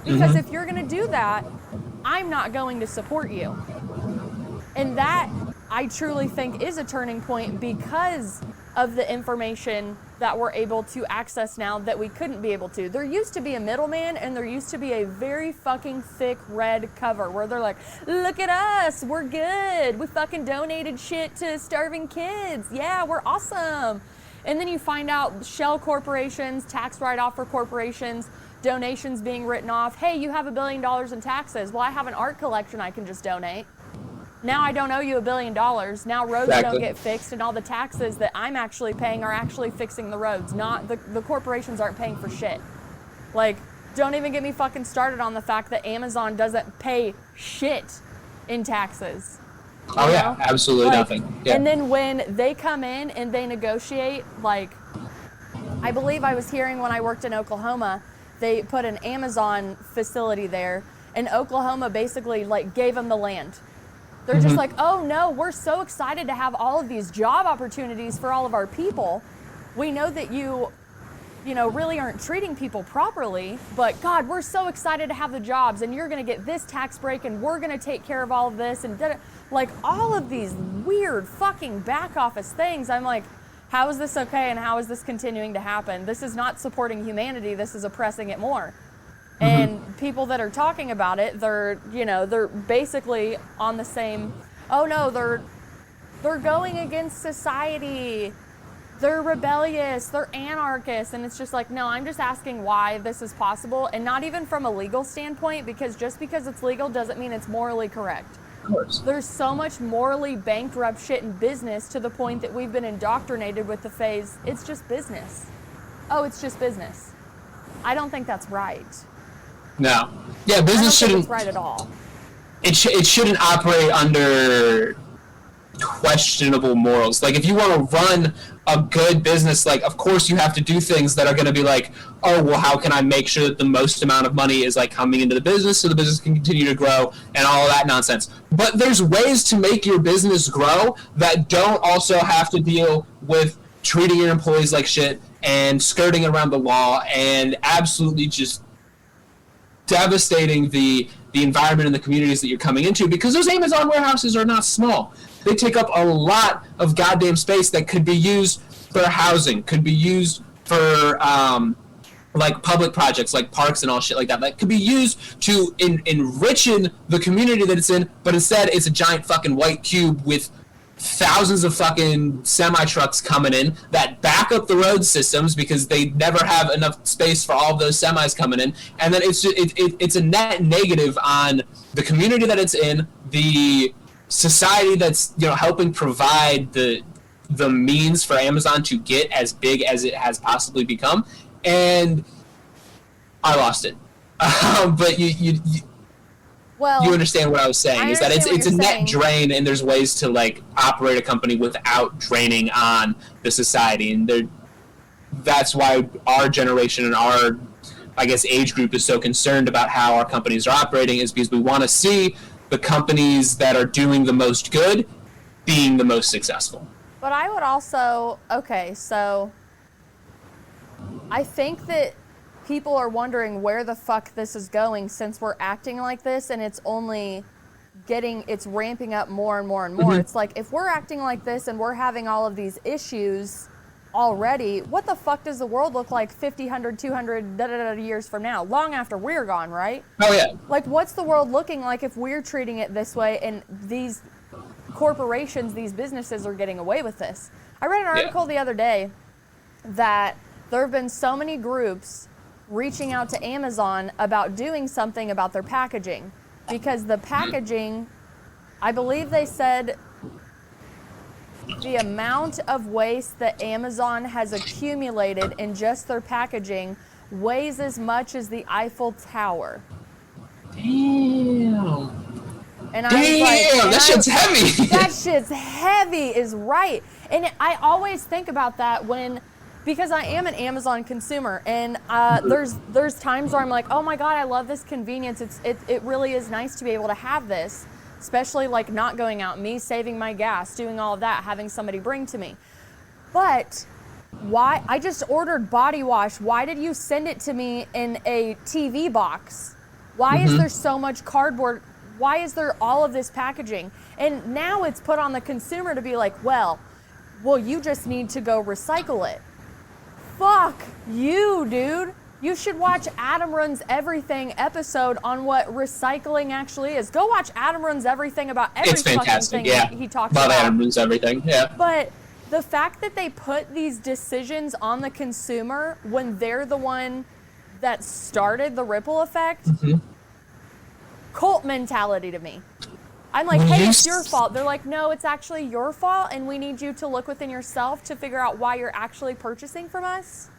Because if you're going to do that, I'm not going to support you. And that, I truly think, is a turning point because of the information that we're able to access now that we couldn't be able to. There used to be a middleman, and there used to be a very fucking thick red cover where they're like, look at us, we're good. We fucking donated shit to starving kids. Yeah, we're awesome. And then you find out shell corporations, tax write-off for corporations, donations being written off. Hey, you have $1 billion in taxes. Well, I have an art collection I can just donate. Now I don't owe you $1 billion. Now roads don't get fixed, and all the taxes that I'm actually paying are actually fixing the roads. Not the corporations aren't paying for shit. Like, don't even get me fucking started on the fact that Amazon doesn't pay shit in taxes. Oh yeah, absolutely nothing. Yeah. And then when they come in and they negotiate, like, I believe I was hearing when I worked in Oklahoma, they put an Amazon facility there, and Oklahoma basically like gave them the land. They're just like, oh no, we're so excited to have all of these job opportunities for all of our people. We know that you really aren't treating people properly, but God, we're so excited to have the jobs, and you're gonna get this tax break, and we're gonna take care of all of this, and like all of these weird fucking back office things. I'm like, how is this okay, and how is this continuing to happen? This is not supporting humanity, this is oppressing it more. And people that are talking about it, they're basically on the same, oh no, they're going against society. They're rebellious, they're anarchists, and it's just like, no, I'm just asking why this is possible, and not even from a legal standpoint, because just because it's legal doesn't mean it's morally correct. Of course. There's so much morally bankrupt shit in business to the point that we've been indoctrinated with the phase, it's just business. Oh, it's just business. I don't think that's right. No. Yeah, business shouldn't. It's right at all. It shouldn't operate under questionable morals. Like, if you want to run a good business, like, of course you have to do things that are going to be like, oh, well, how can I make sure that the most amount of money is like coming into the business so the business can continue to grow and all of that nonsense. But there's ways to make your business grow that don't also have to deal with treating your employees like shit and skirting around the law and absolutely just devastating the environment and the communities that you're coming into, because those Amazon warehouses are not small. They take up a lot of goddamn space that could be used for housing, could be used for like public projects like parks and all shit like that. That could be used to enrich the community that it's in, but instead it's a giant fucking white cube with thousands of fucking semi-trucks coming in that back up the road systems because they never have enough space for all of those semis coming in, and then it's a net negative on the community that it's in, the society that's helping provide the means for Amazon to get as big as it has possibly become. And I lost it. But you understand what I was saying, is that it's a net drain, and there's ways to like operate a company without draining on the society, and that's why our generation and our, I guess, age group is so concerned about how our companies are operating, is because we want to see the companies that are doing the most good being the most successful. But I would also, so I think that people are wondering where the fuck this is going, since we're acting like this, and it's ramping up more and more and more. It's like, if we're acting like this and we're having all of these issues already, what the fuck does the world look like 50, 100, 200 years from now, long after we're gone, right? Oh yeah. Like, what's the world looking like if we're treating it this way, and these corporations, these businesses are getting away with this? I read an article the other day that there have been so many groups reaching out to Amazon about doing something about their packaging, because the packaging I believe they said the amount of waste that Amazon has accumulated in just their packaging weighs as much as the Eiffel Tower. Damn. And I was like, that shit's heavy. That shit's heavy is right. And I always think about that because I am an Amazon consumer, and there's times where I'm like, oh my God, I love this convenience. It really is nice to be able to have this, especially like not going out, me saving my gas, doing all of that, having somebody bring to me. But why? I just ordered body wash. Why did you send it to me in a TV box? Why is there so much cardboard? Why is there all of this packaging? And now it's put on the consumer to be like, well, you just need to go recycle it. Fuck you, dude. You should watch Adam Runs Everything episode on what recycling actually is. Go watch Adam Runs Everything about every fucking thing he talks about. Adam Runs Everything, yeah. But the fact that they put these decisions on the consumer when they're the one that started the ripple effect, cult mentality to me. I'm like, hey, it's your fault. They're like, no, it's actually your fault, and we need you to look within yourself to figure out why you're actually purchasing from us.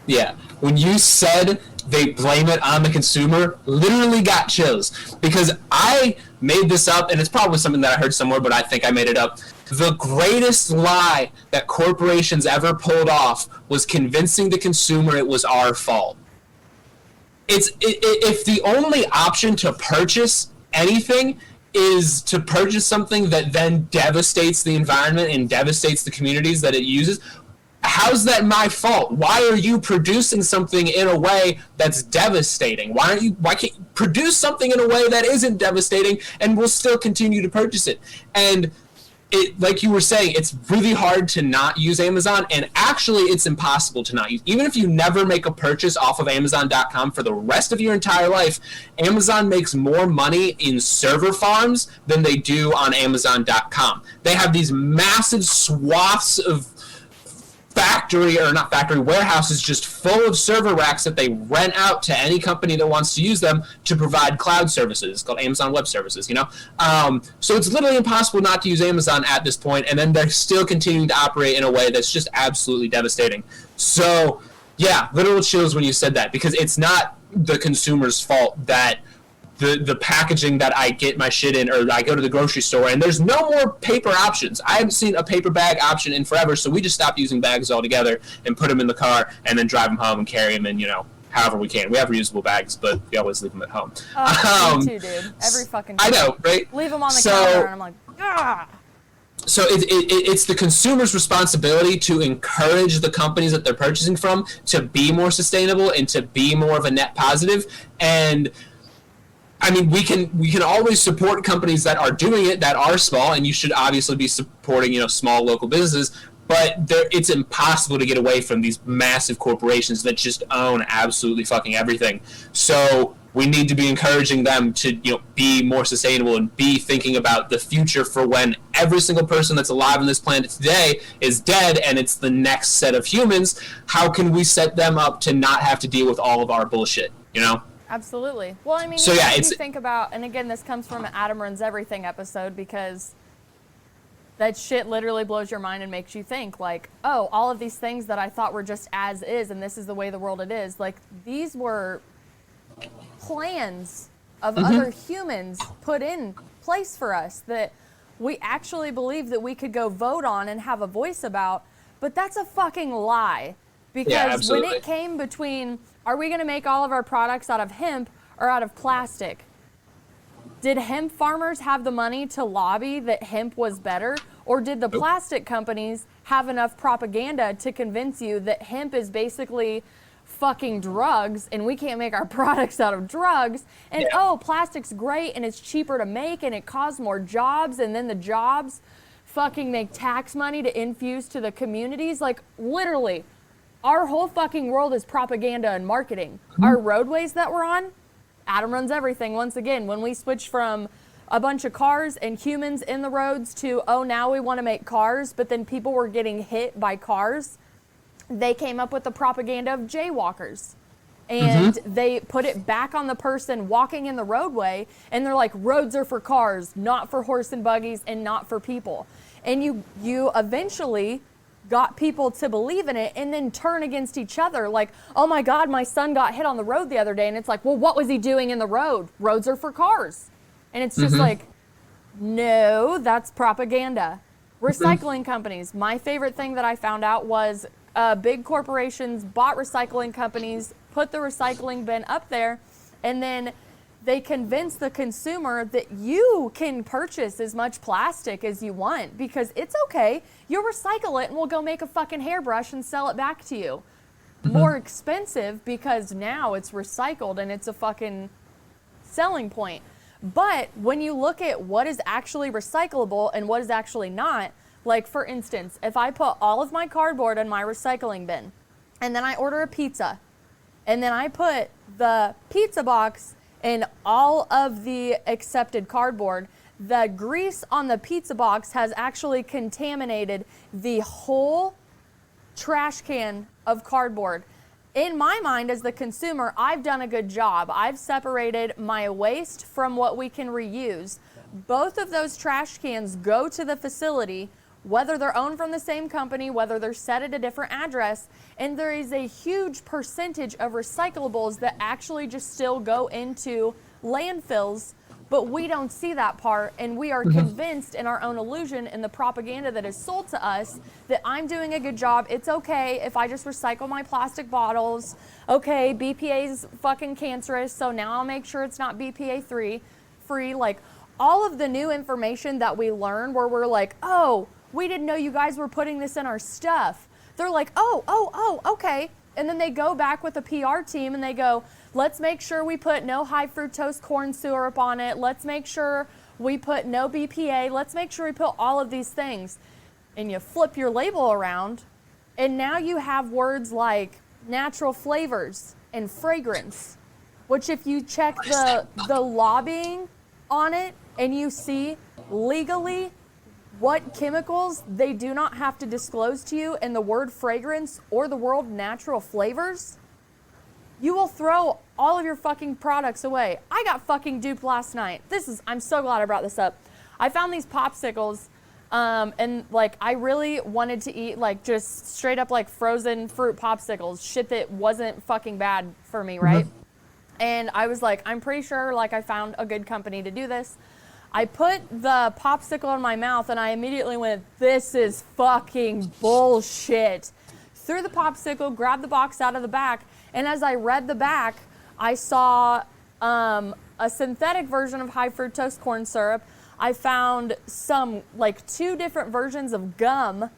Yeah, when you said they blame it on the consumer, literally got chills. Because I made this up, and it's probably something that I heard somewhere, but I think I made it up. The greatest lie that corporations ever pulled off was convincing the consumer it was our fault. If the only option to purchase anything is to purchase something that then devastates the environment and devastates the communities that it uses, how's that my fault? Why are you producing something in a way that's devastating? Why can't you produce something in a way that isn't devastating and we'll still continue to purchase it? And like you were saying, it's really hard to not use Amazon, and actually it's impossible to not use. Even if you never make a purchase off of Amazon.com for the rest of your entire life, Amazon makes more money in server farms than they do on Amazon.com. They have these massive swaths of warehouses just full of server racks that they rent out to any company that wants to use them to provide cloud services. It's called Amazon Web Services, So it's literally impossible not to use Amazon at this point, and then they're still continuing to operate in a way that's just absolutely devastating. So, yeah, literal chills when you said that, because it's not the consumer's fault that the packaging that I get my shit in, or I go to the grocery store and there's no more paper options. I haven't seen a paper bag option in forever, so we just stopped using bags altogether and put them in the car and then drive them home and carry them in, however we can. We have reusable bags, but we always leave them at home. Me too, dude. Every fucking time. I know, right? Leave them on the counter and I'm like, ah. So it's the consumer's responsibility to encourage the companies that they're purchasing from to be more sustainable and to be more of a net positive. And I mean, we can always support companies that are doing it, that are small, and you should obviously be supporting, small local businesses, but it's impossible to get away from these massive corporations that just own absolutely fucking everything. So we need to be encouraging them to, be more sustainable and be thinking about the future for when every single person that's alive on this planet today is dead and it's the next set of humans. How can we set them up to not have to deal with all of our bullshit, Absolutely. Well, I mean, so, yeah, you think about, and again, this comes from an Adam Runs Everything episode, because that shit literally blows your mind and makes you think, like, oh, all of these things that I thought were just as is, and this is the way the world it is, like, these were plans of other humans put in place for us that we actually believe that we could go vote on and have a voice about, but that's a fucking lie. Because when it came between, are we going to make all of our products out of hemp or out of plastic? Did hemp farmers have the money to lobby that hemp was better? Or did the plastic companies have enough propaganda to convince you that hemp is basically fucking drugs and we can't make our products out of drugs? And plastic's great and it's cheaper to make and it caused more jobs, and then the jobs fucking make tax money to infuse to the communities. Like, literally, our whole fucking world is propaganda and marketing. Our roadways that we're on, Adam Runs Everything, once again, when we switched from a bunch of cars and humans in the roads to, now we want to make cars, but then people were getting hit by cars, they came up with the propaganda of jaywalkers. and they put it back on the person walking in the roadway, and they're like, roads are for cars, not for horse and buggies, and not for people. And you eventually got people to believe in it and then turn against each other. Like, oh my God, my son got hit on the road the other day. And it's like, well, what was he doing in the road? Roads are for cars. And it's just like, no, that's propaganda. Recycling companies. My favorite thing that I found out was big corporations bought recycling companies, put the recycling bin up there, and then they convince the consumer that you can purchase as much plastic as you want because it's okay. You'll recycle it and we'll go make a fucking hairbrush and sell it back to you. More expensive because now it's recycled and it's a fucking selling point. But when you look at what is actually recyclable and what is actually not, like for instance, if I put all of my cardboard in my recycling bin and then I order a pizza and then I put the pizza box in all of the accepted cardboard, the grease on the pizza box has actually contaminated the whole trash can of cardboard. In my mind as the consumer, I've done a good job. I've separated my waste from what we can reuse. Both of those trash cans go to the facility, whether they're owned from the same company, whether they're set at a different address, and there is a huge percentage of recyclables that actually just still go into landfills, but we don't see that part, and we are convinced in our own illusion and the propaganda that is sold to us that I'm doing a good job. It's okay if I just recycle my plastic bottles. Okay, BPA is fucking cancerous, so now I'll make sure it's not BPA free. Like all of the new information that we learn where we're like, oh, we didn't know you guys were putting this in our stuff. They're like, oh, okay. And then they go back with a PR team and they go, let's make sure we put no high fructose corn syrup on it. Let's make sure we put no BPA. Let's make sure we put all of these things. And you flip your label around and now you have words like natural flavors and fragrance, which if you check the lobbying on it and you see legally what chemicals they do not have to disclose to you in the word fragrance or the word natural flavors, you will throw all of your fucking products away. I got fucking duped last night. I'm so glad I brought this up. I found these popsicles and like I really wanted to eat like just straight up like frozen fruit popsicles, shit that wasn't fucking bad for me, right? And I was like, I'm pretty sure like I found a good company to do this. I put the popsicle in my mouth and I immediately went, this is fucking bullshit. Threw the popsicle, grabbed the box out of the back, and as I read the back, I saw a synthetic version of high fructose corn syrup. I found some, like 2 different versions of gum,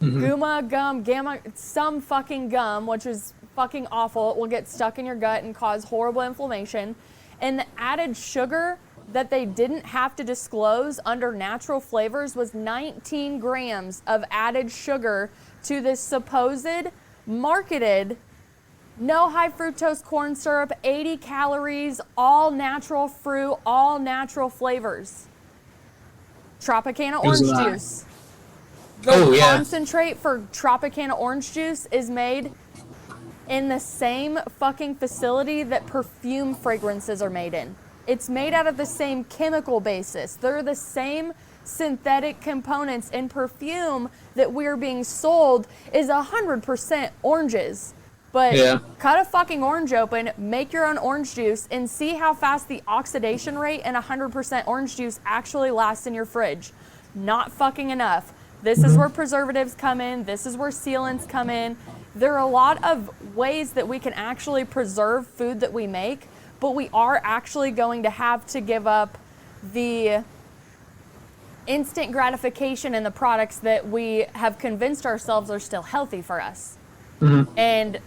Guma gum, gamma, some fucking gum, which is fucking awful. It will get stuck in your gut and cause horrible inflammation. And the added sugar that they didn't have to disclose under natural flavors was 19 grams of added sugar to this supposed marketed no high fructose corn syrup, 80 calories, all natural fruit, all natural flavors. Tropicana orange juice. The concentrate for Tropicana orange juice is made in the same fucking facility that perfume fragrances are made in. It's made out of the same chemical basis. They're the same synthetic components in perfume that we're being sold is 100% oranges. But cut a fucking orange open, make your own orange juice, and see how fast the oxidation rate in 100% orange juice actually lasts in your fridge. Not fucking enough. This is where preservatives come in. This is where sealants come in. There are a lot of ways that we can actually preserve food that we make, but we are actually going to have to give up the instant gratification in the products that we have convinced ourselves are still healthy for us. And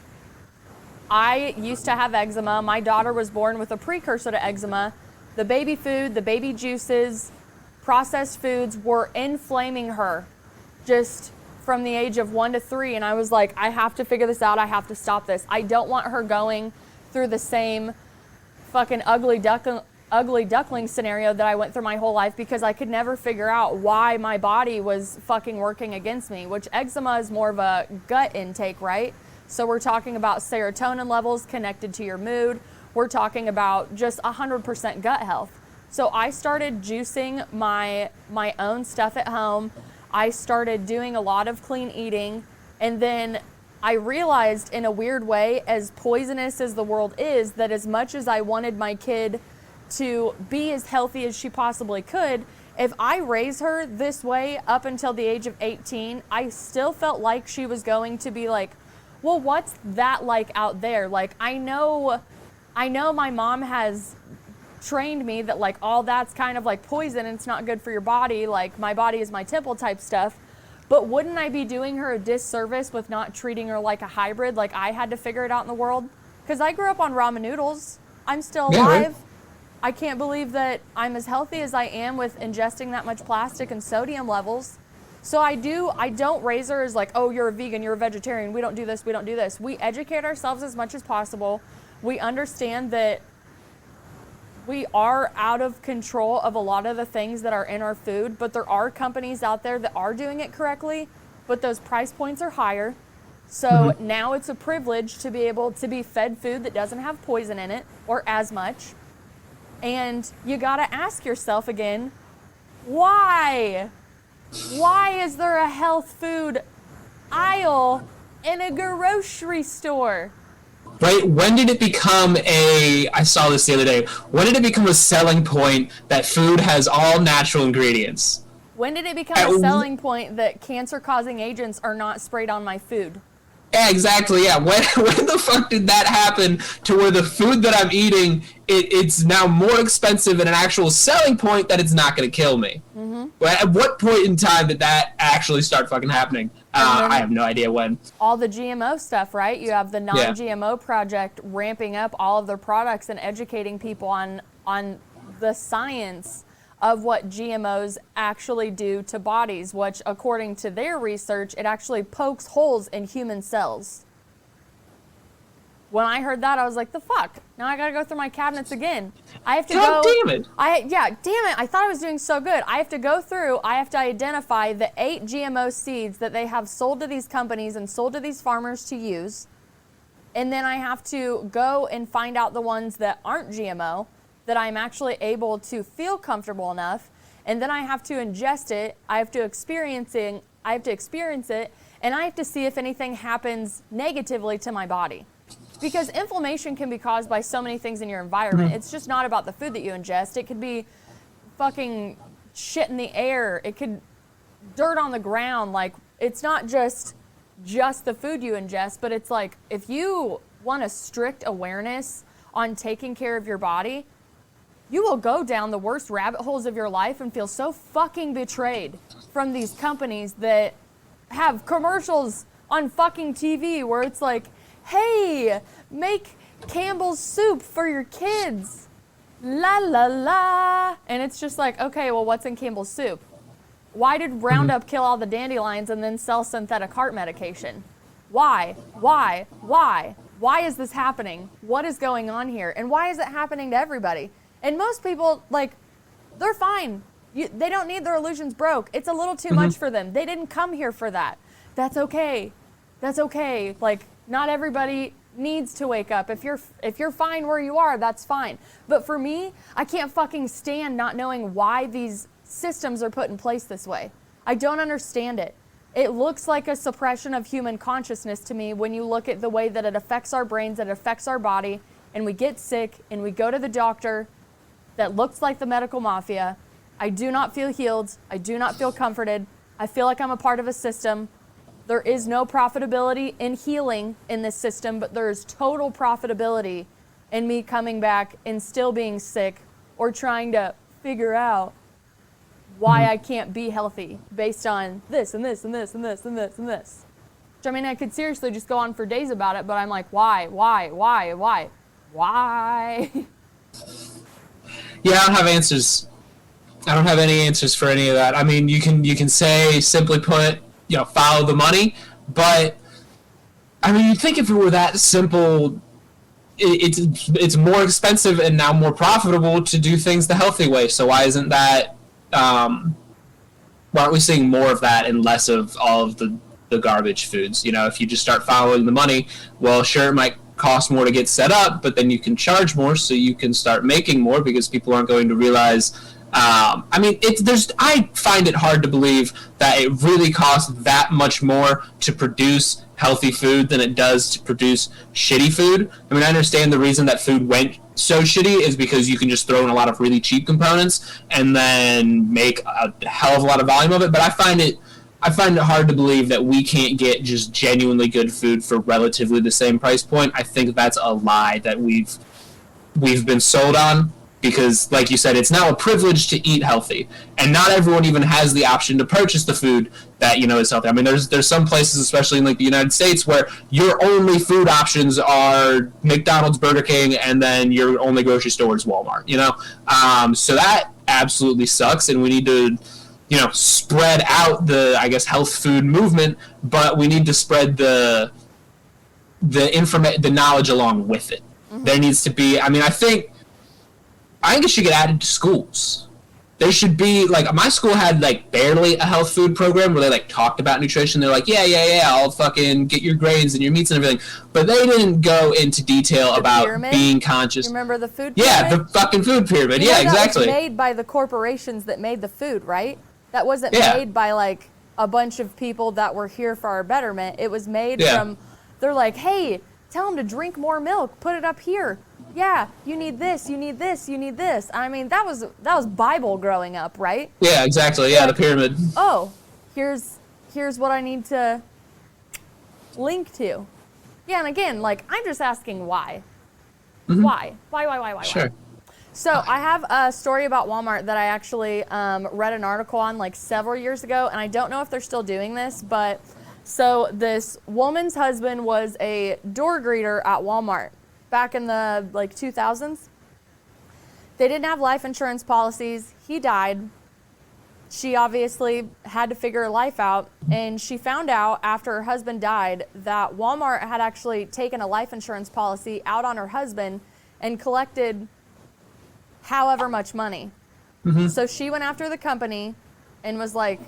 I used to have eczema. My daughter was born with a precursor to eczema. The baby food, the baby juices, processed foods were inflaming her just from the age of 1 to 3. And I was like, I have to figure this out. I have to stop this. I don't want her going through the same fucking ugly duckling scenario that I went through my whole life, because I could never figure out why my body was fucking working against me, which eczema is more of a gut intake, right? So we're talking about serotonin levels connected to your mood. We're talking about just 100% gut health. So I started juicing my own stuff at home. I started doing a lot of clean eating. And then I realized in a weird way, as poisonous as the world is, that as much as I wanted my kid to be as healthy as she possibly could, if I raise her this way up until the age of 18, I still felt like she was going to be like, well, what's that like out there? Like, I know my mom has trained me that like all that's kind of like poison and it's not good for your body. Like, my body is my temple type stuff. But wouldn't I be doing her a disservice with not treating her like a hybrid? Like, I had to figure it out in the world. Because I grew up on ramen noodles. I'm still alive. Yeah, right. I can't believe that I'm as healthy as I am with ingesting that much plastic and sodium levels. So I don't raise her as like, oh, you're a vegan, you're a vegetarian, we don't do this, we don't do this. We educate ourselves as much as possible. We understand that we are out of control of a lot of the things that are in our food, but there are companies out there that are doing it correctly, but those price points are higher. So now it's a privilege to be able to be fed food that doesn't have poison in it or as much. And you gotta ask yourself again, why? Why is there a health food aisle in a grocery store? Right? When did it become I saw this the other day, when did it become a selling point that food has all natural ingredients? When did it become a selling point that cancer-causing agents are not sprayed on my food? Yeah, exactly, yeah. When the fuck did that happen to where the food that I'm eating, it's now more expensive and an actual selling point that it's not going to kill me? At what point in time did that actually start fucking happening? I have no idea when. All the GMO stuff, right? You have the non-GMO project ramping up all of their products and educating people on the science of what GMOs actually do to bodies, which according to their research, it actually pokes holes in human cells. When I heard that, I was like, the fuck? Now I gotta go through my cabinets again. I have to God damn it. Yeah, damn it. I thought I was doing so good. I have to go through, I have to identify the 8 GMO seeds that they have sold to these companies and sold to these farmers to use. And then I have to go and find out the ones that aren't GMO, that I'm actually able to feel comfortable enough, and then I have to ingest it, I have to experience it, and I have to see if anything happens negatively to my body. Because inflammation can be caused by so many things in your environment. It's just not about the food that you ingest. It could be fucking shit in the air. It could dirt on the ground. Like, it's not just the food you ingest, but it's like, if you want a strict awareness on taking care of your body, you will go down the worst rabbit holes of your life and feel so fucking betrayed from these companies that have commercials on fucking TV where it's like, hey, make Campbell's soup for your kids. La la la. And it's just like, okay, well, what's in Campbell's soup? Why did Roundup kill all the dandelions and then sell synthetic heart medication? Why? Why? Why? Why is this happening? What is going on here? And why is it happening to everybody? And most people, like, they're fine. They don't need their illusions broke. It's a little too much for them. They didn't come here for that. That's okay. That's okay. Like, not everybody needs to wake up. If you're fine where you are, that's fine. But for me, I can't fucking stand not knowing why these systems are put in place this way. I don't understand it. It looks like a suppression of human consciousness to me when you look at the way that it affects our brains, that it affects our body, and we get sick and we go to the doctor that looks like the medical mafia. I do not feel healed. I do not feel comforted. I feel like I'm a part of a system. There is no profitability in healing in this system, but there is total profitability in me coming back and still being sick or trying to figure out why I can't be healthy based on this and this and this and this and this and this. Which, I mean, I could seriously just go on for days about it, but I'm like, why? Yeah, I don't have answers. I don't have any answers for any of that. I mean, you can say, simply put, follow the money, but I mean, you'd think if it were that simple, it's more expensive and now more profitable to do things the healthy way. So why isn't that? Why aren't we seeing more of that and less of all of the the garbage foods. You know, if you just start following the money, well, sure, it might cost more to get set up, but then you can charge more, so you can start making more because people aren't going to realize. I mean, I find it hard to believe that it really costs that much more to produce healthy food than it does to produce shitty food. I mean, I understand the reason that food went so shitty is because you can just throw in a lot of really cheap components and then make a hell of a lot of volume of it, but I find it hard to believe that we can't get just genuinely good food for relatively the same price point. I think that's a lie that we've been sold on, because, like you said, it's now a privilege to eat healthy, and not everyone even has the option to purchase the food that, you know, is healthy. I mean, there's some places, especially in like the United States, where your only food options are McDonald's, Burger King, and then your only grocery store is Walmart. You know, so that absolutely sucks, and we need to, you know, spread out the, I guess, health food movement, but we need to spread the knowledge along with it. Mm-hmm. There needs to be, I mean, I think it should get added to schools. There should be, like, my school had, like, barely a health food program where they, like, talked about nutrition. They're like, yeah, I'll fucking get your grains and your meats and everything. But they didn't go into detail about pyramid? Being conscious. You remember the food pyramid? Yeah, the fucking food pyramid. Yeah, exactly. That was made by the corporations that made the food, right? That wasn't made by, like, a bunch of people that were here for our betterment. It was made from, they're like, hey, tell them to drink more milk. Put it up here. Yeah, you need this, you need this, you need this. I mean, that was Bible growing up, right? Yeah, exactly. Yeah, the pyramid. Oh, here's what I need to link to. Yeah, and again, like, I'm just asking why. Mm-hmm. Why? Sure. So I have a story about Walmart that I actually read an article on like several years ago, and I don't know if they're still doing this, but so this woman's husband was a door greeter at Walmart back in the like 2000s. They didn't have life insurance policies. He died. She obviously had to figure her life out, and she found out after her husband died that Walmart had actually taken a life insurance policy out on her husband and collected however much money. Mm-hmm. So she went after the company and was like,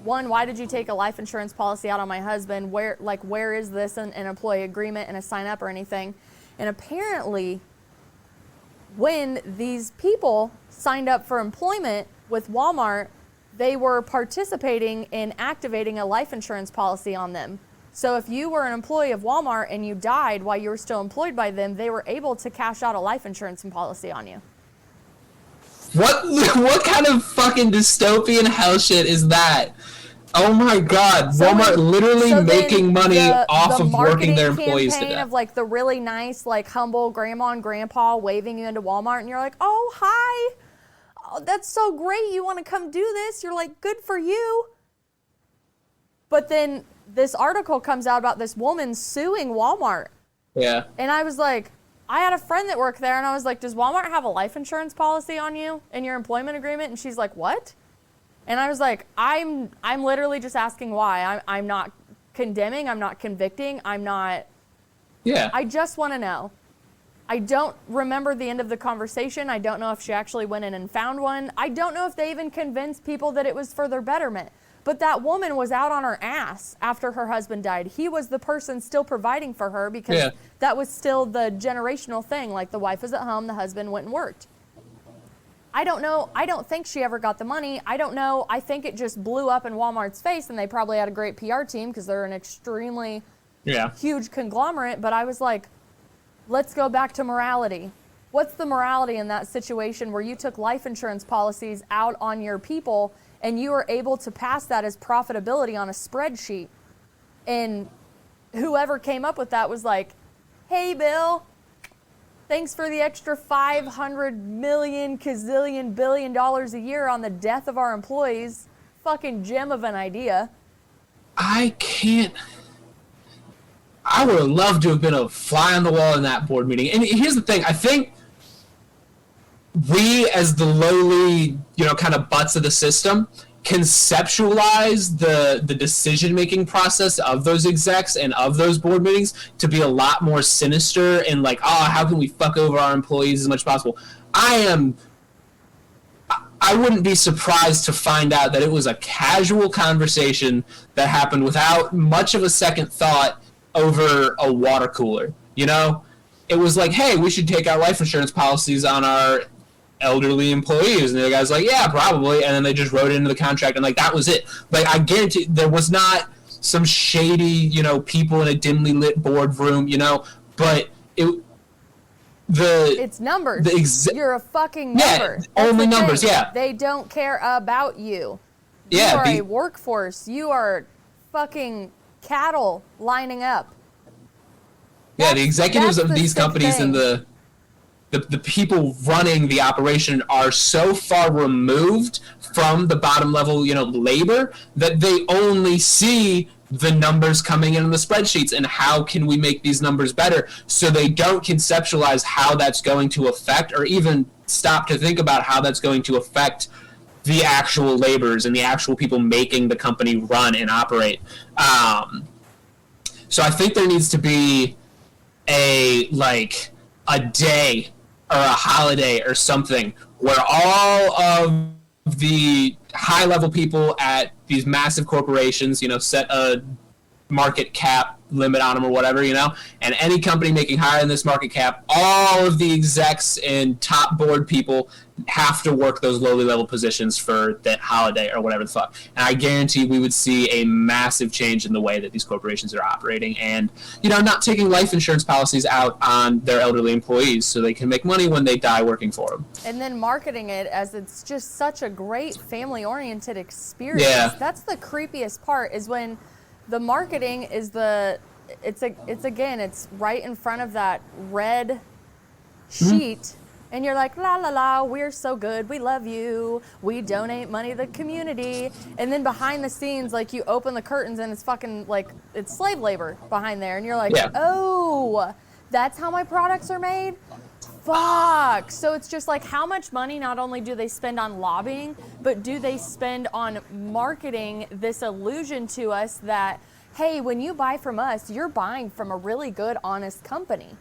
one, why did you take a life insurance policy out on my husband? Where is this an employee agreement and a sign up or anything? And apparently, when these people signed up for employment with Walmart, they were participating in activating a life insurance policy on them. So if you were an employee of Walmart and you died while you were still employed by them, they were able to cash out a life insurance policy on you. What kind of fucking dystopian hell shit is that? Oh my God, Walmart literally making money off of working their employees to death. Of like the really nice, like humble grandma and grandpa waving you into Walmart, and you're like, oh, hi. Oh, that's so great. You want to come do this? You're like, good for you. But then this article comes out about this woman suing Walmart. Yeah. And I was like, I had a friend that worked there, and I was like, does Walmart have a life insurance policy on you in your employment agreement? And she's like, what? And I was like, I'm literally just asking why. I'm not condemning. I'm not convicting. I'm not. Yeah. I just want to know. I don't remember the end of the conversation. I don't know if she actually went in and found one. I don't know if they even convinced people that it was for their betterment. But that woman was out on her ass after her husband died. He was the person still providing for her because that was still the generational thing. Like the wife was at home, the husband went and worked. I don't know. I don't think she ever got the money. I don't know. I think it just blew up in Walmart's face, and they probably had a great PR team because they're an extremely huge conglomerate. But I was like, let's go back to morality. What's the morality in that situation where you took life insurance policies out on your people and you were able to pass that as profitability on a spreadsheet? And whoever came up with that was like, hey, Bill, thanks for the extra $500 million, gazillion, billion dollars a year on the death of our employees. Fucking gem of an idea. I would have loved to have been a fly on the wall in that board meeting. And here's the thing. I think we, as the lowly, kind of butts of the system, conceptualize the decision-making process of those execs and of those board meetings to be a lot more sinister and like, how can we fuck over our employees as much as possible? I I wouldn't be surprised to find out that it was a casual conversation that happened without much of a second thought over a water cooler. You know, it was like, hey, we should take out life insurance policies on our elderly employees, and the guy's like, yeah, probably, and then they just wrote it into the contract, and like that was it. Like, I guarantee there was not some shady, you know, people in a dimly lit boardroom, you know, but it's numbers. You're a fucking number. Yeah, only numbers. Yeah, they don't care about you. Yeah, you are a workforce. You are fucking cattle lining up. Yeah, the executives of these companies and the people running the operation are so far removed from the bottom level, you know, labor, that they only see the numbers coming in the spreadsheets and how can we make these numbers better. So they don't conceptualize how that's going to affect, or even stop to think about how that's going to affect the actual laborers and the actual people making the company run and operate. So I think there needs to be a day or a holiday or something where all of the high level people at these massive corporations, you know, set a market cap limit on them or whatever, you know, and any company making higher than this market cap, all of the execs and top board people have to work those lowly level positions for that holiday or whatever the fuck. And I guarantee we would see a massive change in the way that these corporations are operating, and, you know, not taking life insurance policies out on their elderly employees so they can make money when they die working for them. And then marketing it as it's just such a great family-oriented experience. Yeah. That's the creepiest part, is when the marketing is it's right in front of that red sheet, and you're like, la la la, we're so good, we love you, we donate money to the community, and then behind the scenes, like, you open the curtains and it's fucking like it's slave labor behind there, and you're like, oh, that's how my products are made? Fuck. So it's just like, how much money not only do they spend on lobbying, but do they spend on marketing this illusion to us that, hey, when you buy from us, you're buying from a really good, honest company.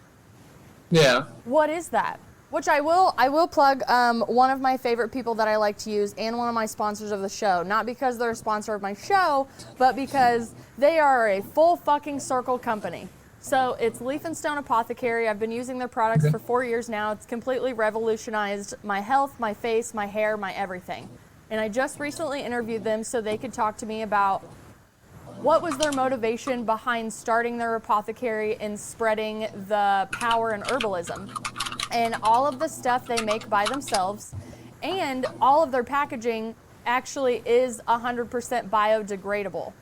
Yeah. What is that? Which I will plug one of my favorite people that I like to use, and one of my sponsors of the show. Not because they're a sponsor of my show, but because they are a full fucking circle company. So it's Leaf and Stone Apothecary. I've been using their products for 4 years now. It's completely revolutionized my health, my face, my hair, my everything. And I just recently interviewed them so they could talk to me about what was their motivation behind starting their apothecary and spreading the power in herbalism. And all of the stuff they make by themselves, and all of their packaging actually is 100% biodegradable.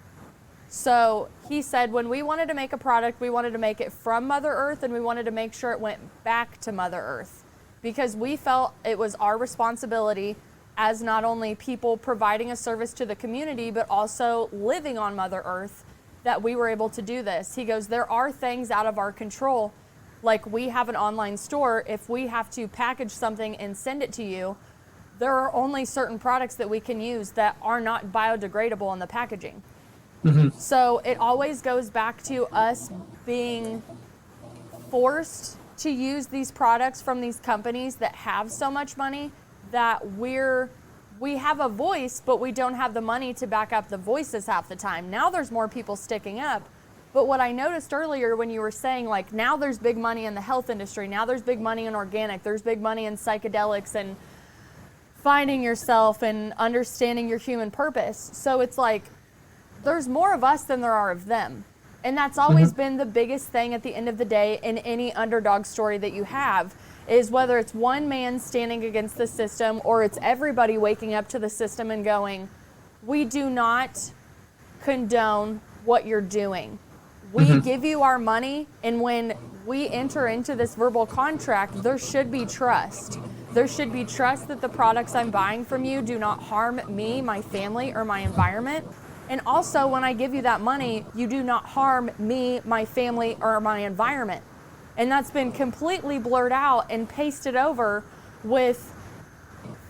So he said, when we wanted to make a product, we wanted to make it from Mother Earth, and we wanted to make sure it went back to Mother Earth, because we felt it was our responsibility as not only people providing a service to the community, but also living on Mother Earth, that we were able to do this. He goes, there are things out of our control. Like, we have an online store. If we have to package something and send it to you, there are only certain products that we can use that are not biodegradable in the packaging. Mm-hmm. So it always goes back to us being forced to use these products from these companies that have so much money, that we have a voice, but we don't have the money to back up the voices half the time. Now there's more people sticking up. But what I noticed earlier when you were saying, like, now there's big money in the health industry, now there's big money in organic, there's big money in psychedelics and finding yourself and understanding your human purpose. So it's like, there's more of us than there are of them. And that's always been the biggest thing at the end of the day in any underdog story that you have, is whether it's one man standing against the system or it's everybody waking up to the system and going, we do not condone what you're doing. We give you our money, and when we enter into this verbal contract, there should be trust. There should be trust that the products I'm buying from you do not harm me, my family, or my environment. And also, when I give you that money, you do not harm me, my family, or my environment. And that's been completely blurred out and pasted over with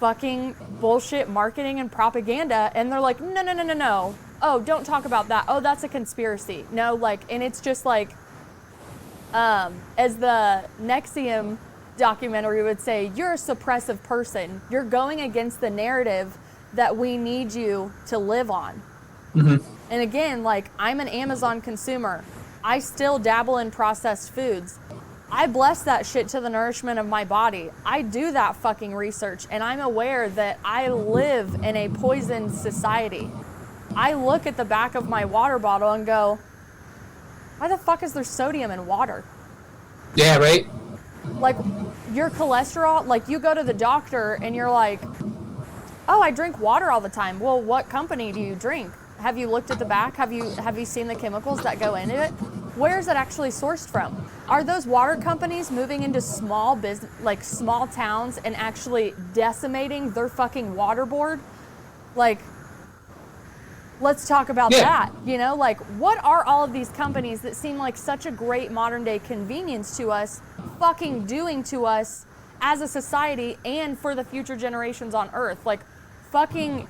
fucking bullshit marketing and propaganda. And they're like, no. Oh, don't talk about that. Oh, that's a conspiracy. No, like, and it's just like, as the Nexium documentary would say, you're a suppressive person. You're going against the narrative that we need you to live on. Mm-hmm. And again, like, I'm an Amazon consumer. I still dabble in processed foods. I bless that shit to the nourishment of my body. I do that fucking research, and I'm aware that I live in a poisoned society. I look at the back of my water bottle and go, why the fuck is there sodium in water? Yeah, right? Like, your cholesterol, like, you go to the doctor and you're like, oh, I drink water all the time. Well, what company do you drink? Have you looked at the back? Have you seen the chemicals that go into it? Where is it actually sourced from? Are those water companies moving into small business, like small towns, and actually decimating their fucking water board? Like, let's talk about that. You know, like, what are all of these companies that seem like such a great modern day convenience to us fucking doing to us as a society and for the future generations on Earth? Like, fucking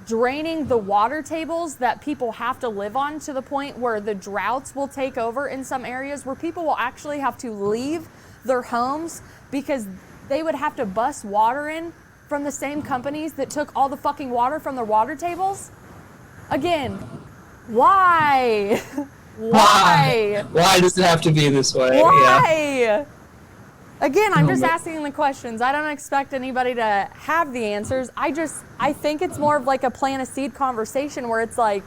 draining the water tables that people have to live on, to the point where the droughts will take over in some areas, where people will actually have to leave their homes because they would have to bus water in from the same companies that took all the fucking water from their water tables. Again, why? Why? Why does it have to be this way? Why? Yeah. Again, I'm just asking the questions. I don't expect anybody to have the answers. I think it's more of like a plant a seed conversation where it's like,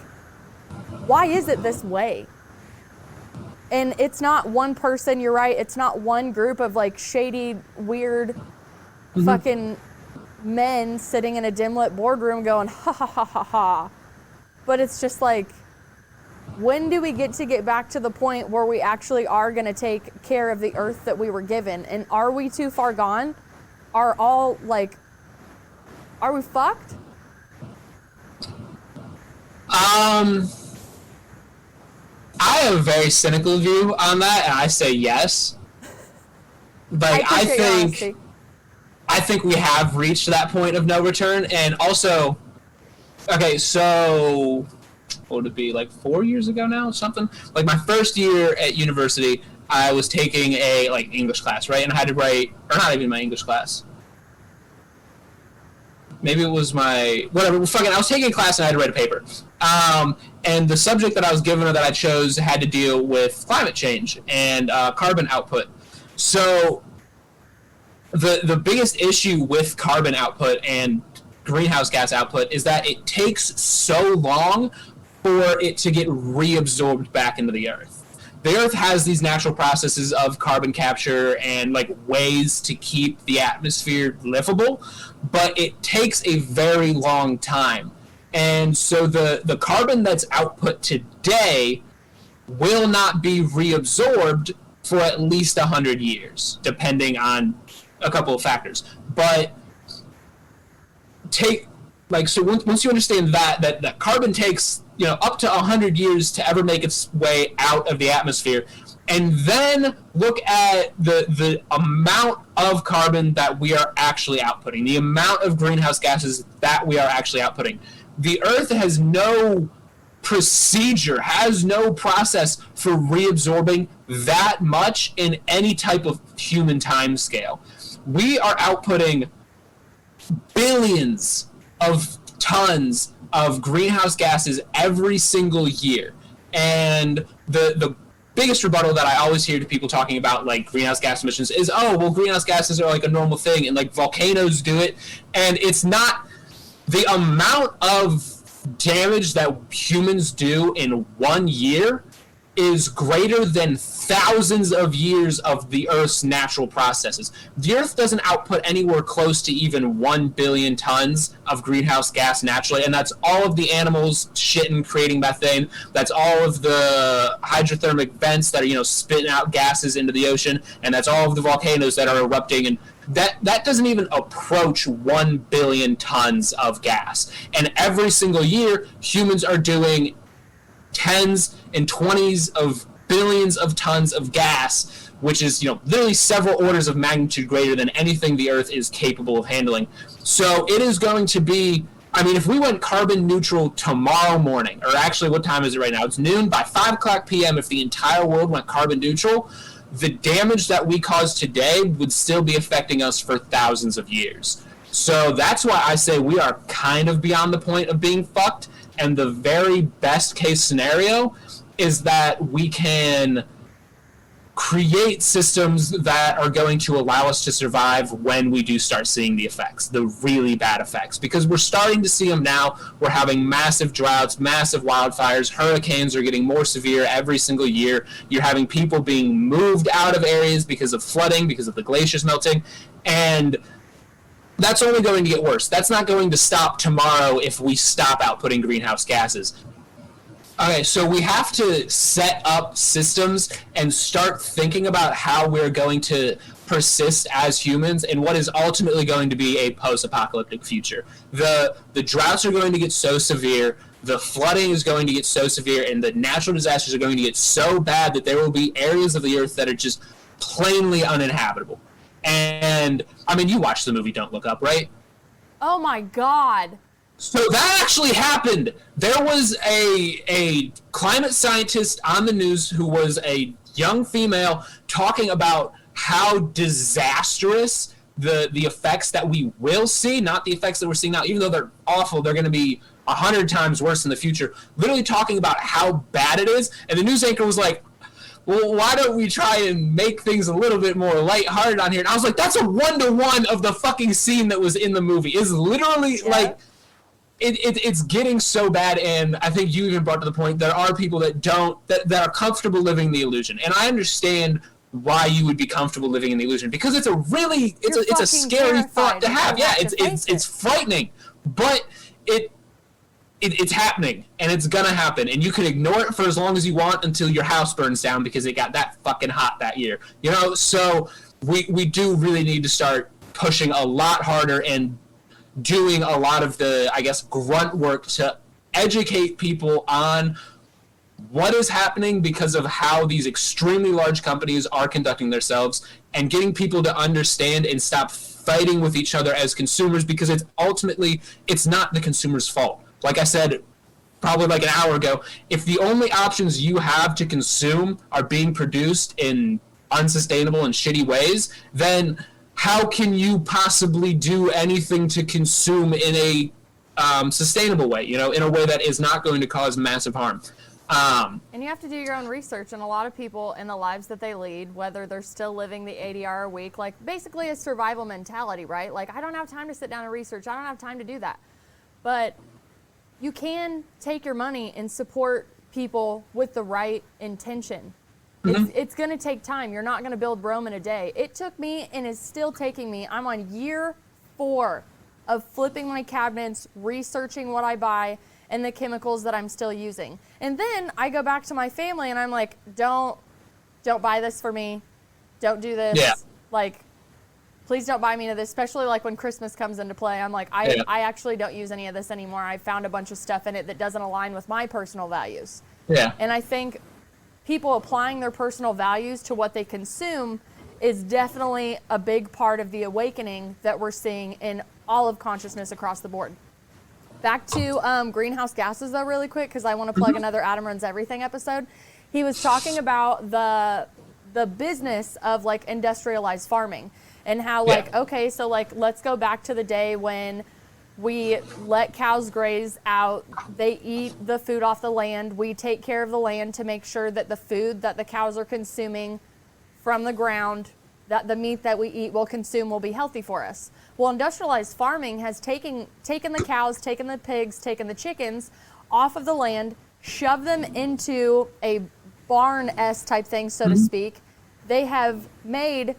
why is it this way? And it's not one person, you're right, it's not one group of like shady, weird, fucking men sitting in a dim lit boardroom going, ha ha ha ha ha. But it's just like, when do we get back to the point where we actually are going to take care of the earth that we were given? And are we too far gone? Are we fucked? I have a very cynical view on that, and I say yes. Like, I think we have reached that point of no return. And also, okay, so what would it be, like 4 years ago now, something? Like, my first year at university, I was taking a like English class, right? And I had to write, or not even my English class. Maybe it was my, whatever, fucking, I was taking a class and I had to write a paper. And the subject that I was given or that I chose had to deal with climate change and carbon output. So the biggest issue with carbon output and greenhouse gas output is that it takes so long for it to get reabsorbed back into the earth. The earth has these natural processes of carbon capture and like ways to keep the atmosphere livable, but it takes a very long time. And so the carbon that's output today will not be reabsorbed for at least 100 years, depending on a couple of factors. But once you understand that carbon takes, you know, up to 100 years to ever make its way out of the atmosphere, and then look at the amount of carbon that we are actually outputting, the amount of greenhouse gases that we are actually outputting. The Earth has no procedure, has no process for reabsorbing that much in any type of human time scale. We are outputting billions of tons of greenhouse gases every single year. And the biggest rebuttal that I always hear to people talking about like greenhouse gas emissions is, oh, well, greenhouse gases are like a normal thing and like volcanoes do it. And it's not. The amount of damage that humans do in 1 year is greater than thousands of years of the Earth's natural processes. The Earth doesn't output anywhere close to even 1 billion tons of greenhouse gas naturally, and that's all of the animals shitting, creating methane. That's all of the hydrothermic vents that are, you know, spitting out gases into the ocean, and that's all of the volcanoes that are erupting. And that doesn't even approach 1 billion tons of gas. And every single year, humans are doing tens and 20s of billions of tons of gas, which is, you know, literally several orders of magnitude greater than anything the Earth is capable of handling. So it is going to be, I mean, if we went carbon neutral tomorrow morning, or actually, what time is it right now? It's noon. By 5 o'clock p.m., if the entire world went carbon neutral, the damage that we cause today would still be affecting us for thousands of years. So that's why I say we are kind of beyond the point of being fucked, and the very best case scenario is that we can create systems that are going to allow us to survive when we do start seeing the effects, the really bad effects, because we're starting to see them now. We're having massive droughts, massive wildfires, hurricanes are getting more severe every single year. You're having people being moved out of areas because of flooding, because of the glaciers melting, and that's only going to get worse. That's not going to stop tomorrow if we stop outputting greenhouse gases. Okay, so we have to set up systems and start thinking about how we're going to persist as humans in what is ultimately going to be a post-apocalyptic future. The droughts are going to get so severe, the flooding is going to get so severe, and the natural disasters are going to get so bad that there will be areas of the earth that are just plainly uninhabitable. And, I mean, you watched the movie Don't Look Up, right? Oh my God. So that actually happened. There was a climate scientist on the news who was a young female talking about how disastrous the effects that we will see, not the effects that we're seeing now, even though they're awful, they're going to be 100 times worse in the future, literally talking about how bad it is. And the news anchor was like, well, why don't we try and make things a little bit more lighthearted on here? And I was like, that's a 1-to-1 of the fucking scene that was in the movie. It's literally like... It's getting so bad, and I think you even brought to the point there are people that are comfortable living the illusion, and I understand why you would be comfortable living in the illusion, because it's a scary thought to have. Yeah, it's frightening, but it's happening, and it's gonna happen, and you can ignore it for as long as you want until your house burns down because it got that fucking hot that year. You know, so we do really need to start pushing a lot harder and doing a lot of the, I guess, grunt work to educate people on what is happening because of how these extremely large companies are conducting themselves, and getting people to understand and stop fighting with each other as consumers, because it's not the consumer's fault. Like I said probably like an hour ago, if the only options you have to consume are being produced in unsustainable and shitty ways, then how can you possibly do anything to consume in a sustainable way, you know, in a way that is not going to cause massive harm? And you have to do your own research, and a lot of people in the lives that they lead, whether they're still living the 80-hour week, like basically a survival mentality, right? Like, I don't have time to sit down and research. I don't have time to do that. But you can take your money and support people with the right intention. It's going to take time. You're not going to build Rome in a day. It took me, and is still taking me, I'm on year 4 of flipping my cabinets, researching what I buy, and the chemicals that I'm still using. And then I go back to my family, and I'm like, don't buy this for me. Don't do this. Yeah. Like, please don't buy me this, especially like when Christmas comes into play. I'm like, I actually don't use any of this anymore. I found a bunch of stuff in it that doesn't align with my personal values. Yeah. And I think people applying their personal values to what they consume is definitely a big part of the awakening that we're seeing in all of consciousness across the board. Back to greenhouse gases, though, really quick, because I want to plug another Adam Runs Everything episode. He was talking about the business of, like, industrialized farming, and how, like, okay, so, like, let's go back to the day when we let cows graze out, they eat the food off the land, we take care of the land to make sure that the food that the cows are consuming from the ground, that the meat that we eat will consume, will be healthy for us. Well, industrialized farming has taken the cows, taken the pigs, taken the chickens off of the land, shoved them into a barn-esque type thing, so to speak. They have made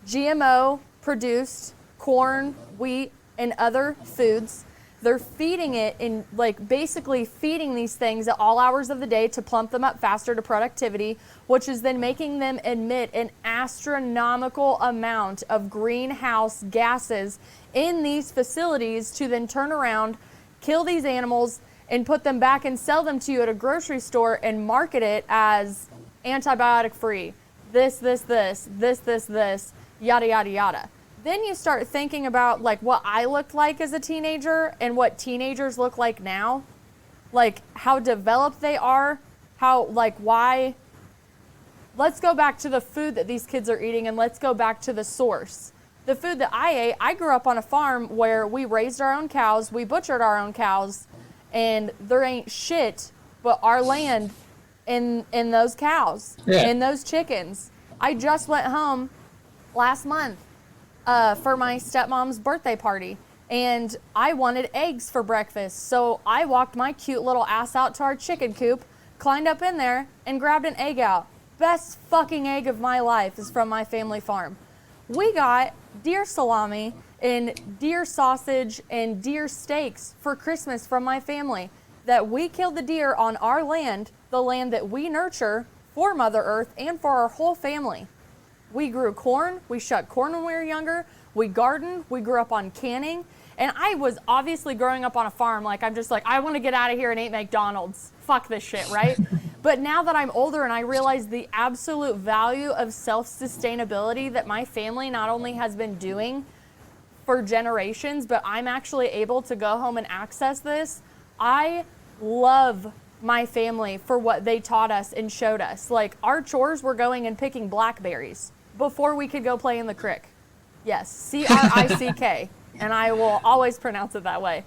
GMO-produced corn, wheat, and other foods. They're feeding it in, like, basically feeding these things at all hours of the day to plump them up faster to productivity, which is then making them emit an astronomical amount of greenhouse gases in these facilities, to then turn around, kill these animals, and put them back and sell them to you at a grocery store and market it as antibiotic free. This, yada, yada, yada. Then you start thinking about, like, what I looked like as a teenager and what teenagers look like now, like how developed they are, how, like, why let's go back to the food that these kids are eating, and let's go back to the source. The food that I ate, I grew up on a farm where we raised our own cows, we butchered our own cows, and there ain't shit but our land in those cows, in those chickens. I just went home last month for my stepmom's birthday party, and I wanted eggs for breakfast. So I walked my cute little ass out to our chicken coop, climbed up in there, and grabbed an egg out. Best fucking egg of my life is from my family farm. We got deer salami and deer sausage and deer steaks for Christmas from my family. That we killed the deer on our land, the land that we nurture for Mother Earth and for our whole family. We grew corn, we shut corn when we were younger, we gardened, we grew up on canning, and I was obviously growing up on a farm, like I'm just like, I want to get out of here and eat McDonald's. Fuck this shit, right? But now that I'm older and I realize the absolute value of self-sustainability that my family not only has been doing for generations, but I'm actually able to go home and access this, I love my family for what they taught us and showed us. Like, our chores were going and picking blackberries before we could go play in the crick. Yes, C-R-I-C-K, and I will always pronounce it that way.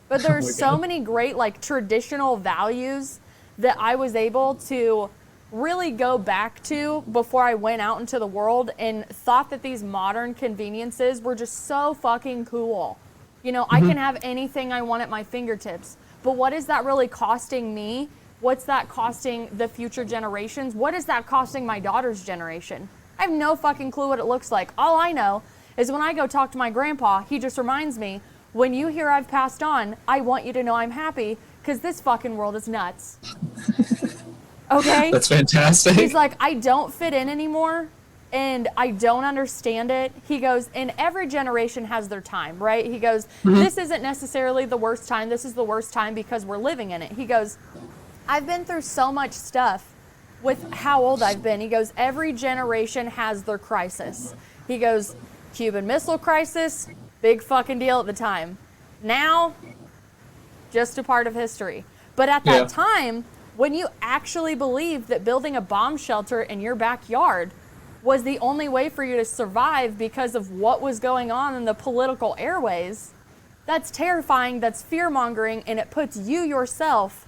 But there's so many great, like, traditional values that I was able to really go back to before I went out into the world and thought that these modern conveniences were just so fucking cool. You know, I can have anything I want at my fingertips. But what is that really costing me? What's that costing the future generations? What is that costing my daughter's generation? I have no fucking clue what it looks like. All I know is when I go talk to my grandpa, he just reminds me, when you hear I've passed on, I want you to know I'm happy because this fucking world is nuts. Okay? That's fantastic. He's like, I don't fit in anymore and I don't understand it. He goes, and every generation has their time, right? He goes, this isn't necessarily the worst time. This is the worst time because we're living in it. He goes, I've been through so much stuff with how old I've been. He goes, every generation has their crisis. He goes, Cuban Missile Crisis, big fucking deal at the time. Now, just a part of history. But at that time, when you actually believed that building a bomb shelter in your backyard was the only way for you to survive because of what was going on in the political airways, that's terrifying, that's fear-mongering, and it puts you yourself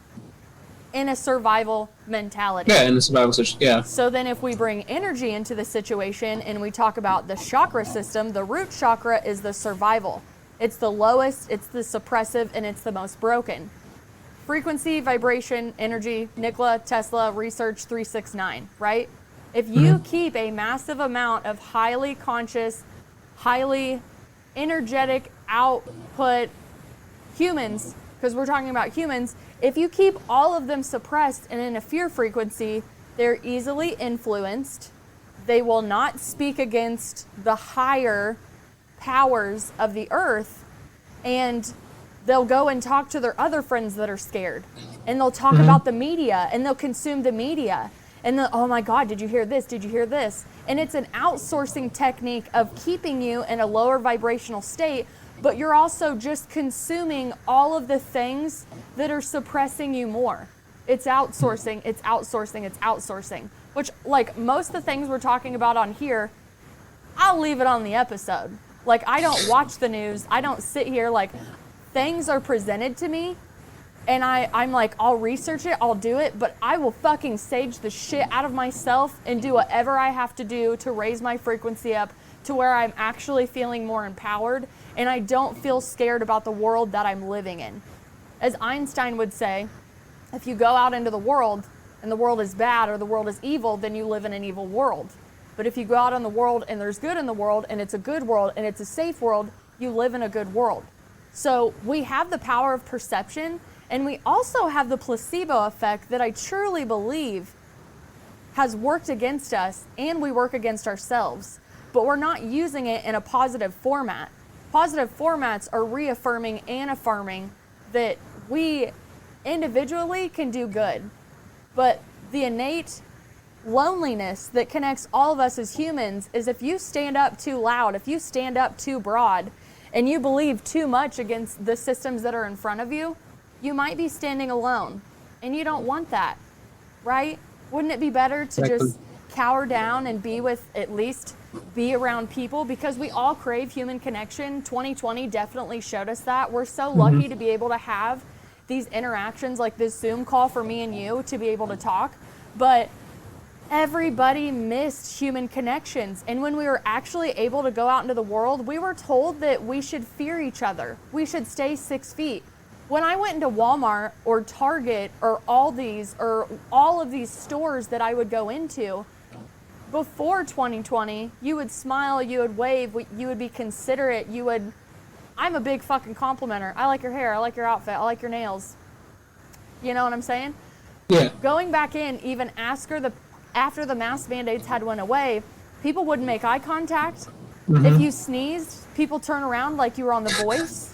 in a survival mentality. Yeah, in the survival situation, yeah. So then if we bring energy into the situation and we talk about the chakra system, the root chakra is the survival. It's the lowest, it's the suppressive, and it's the most broken. Frequency, vibration, energy, Nikola Tesla, Research 369, right? If you keep a massive amount of highly conscious, highly energetic output humans, because we're talking about humans, if you keep all of them suppressed and in a fear frequency, they're easily influenced. They will not speak against the higher powers of the earth, and they'll go and talk to their other friends that are scared, and they'll talk about the media, and they'll consume the media, and they'll, oh my God, did you hear this? Did you hear this? And it's an outsourcing technique of keeping you in a lower vibrational state, but you're also just consuming all of the things that are suppressing you more. It's outsourcing, it's outsourcing, it's outsourcing. Which, like, most of the things we're talking about on here, I'll leave it on the episode. Like, I don't watch the news, I don't sit here, like, things are presented to me, and I'm like, I'll research it, I'll do it, but I will fucking sage the shit out of myself and do whatever I have to do to raise my frequency up to where I'm actually feeling more empowered, and I don't feel scared about the world that I'm living in. As Einstein would say, if you go out into the world and the world is bad or the world is evil, then you live in an evil world. But if you go out in the world and there's good in the world and it's a good world and it's a safe world, you live in a good world. So we have the power of perception, and we also have the placebo effect that I truly believe has worked against us, and we work against ourselves, but we're not using it in a positive format. Positive formats are reaffirming and affirming that we individually can do good, but the innate loneliness that connects all of us as humans is if you stand up too loud, if you stand up too broad, and you believe too much against the systems that are in front of you, you might be standing alone, and you don't want that, right? Wouldn't it be better to just cower down and be around people, because we all crave human connection. 2020 definitely showed us that. We're so lucky to be able to have these interactions like this Zoom call for me and you to be able to talk. But everybody missed human connections. And when we were actually able to go out into the world, we were told that we should fear each other. We should stay 6 feet. When I went into Walmart or Target or Aldi's or all of these stores that I would go into, before 2020, you would smile, you would wave, you would be considerate, I'm a big fucking complimenter. I like your hair, I like your outfit, I like your nails. You know what I'm saying? Yeah. Going back in, even after the mask mandates had went away, people wouldn't make eye contact. If you sneezed, people turn around like you were on The Voice.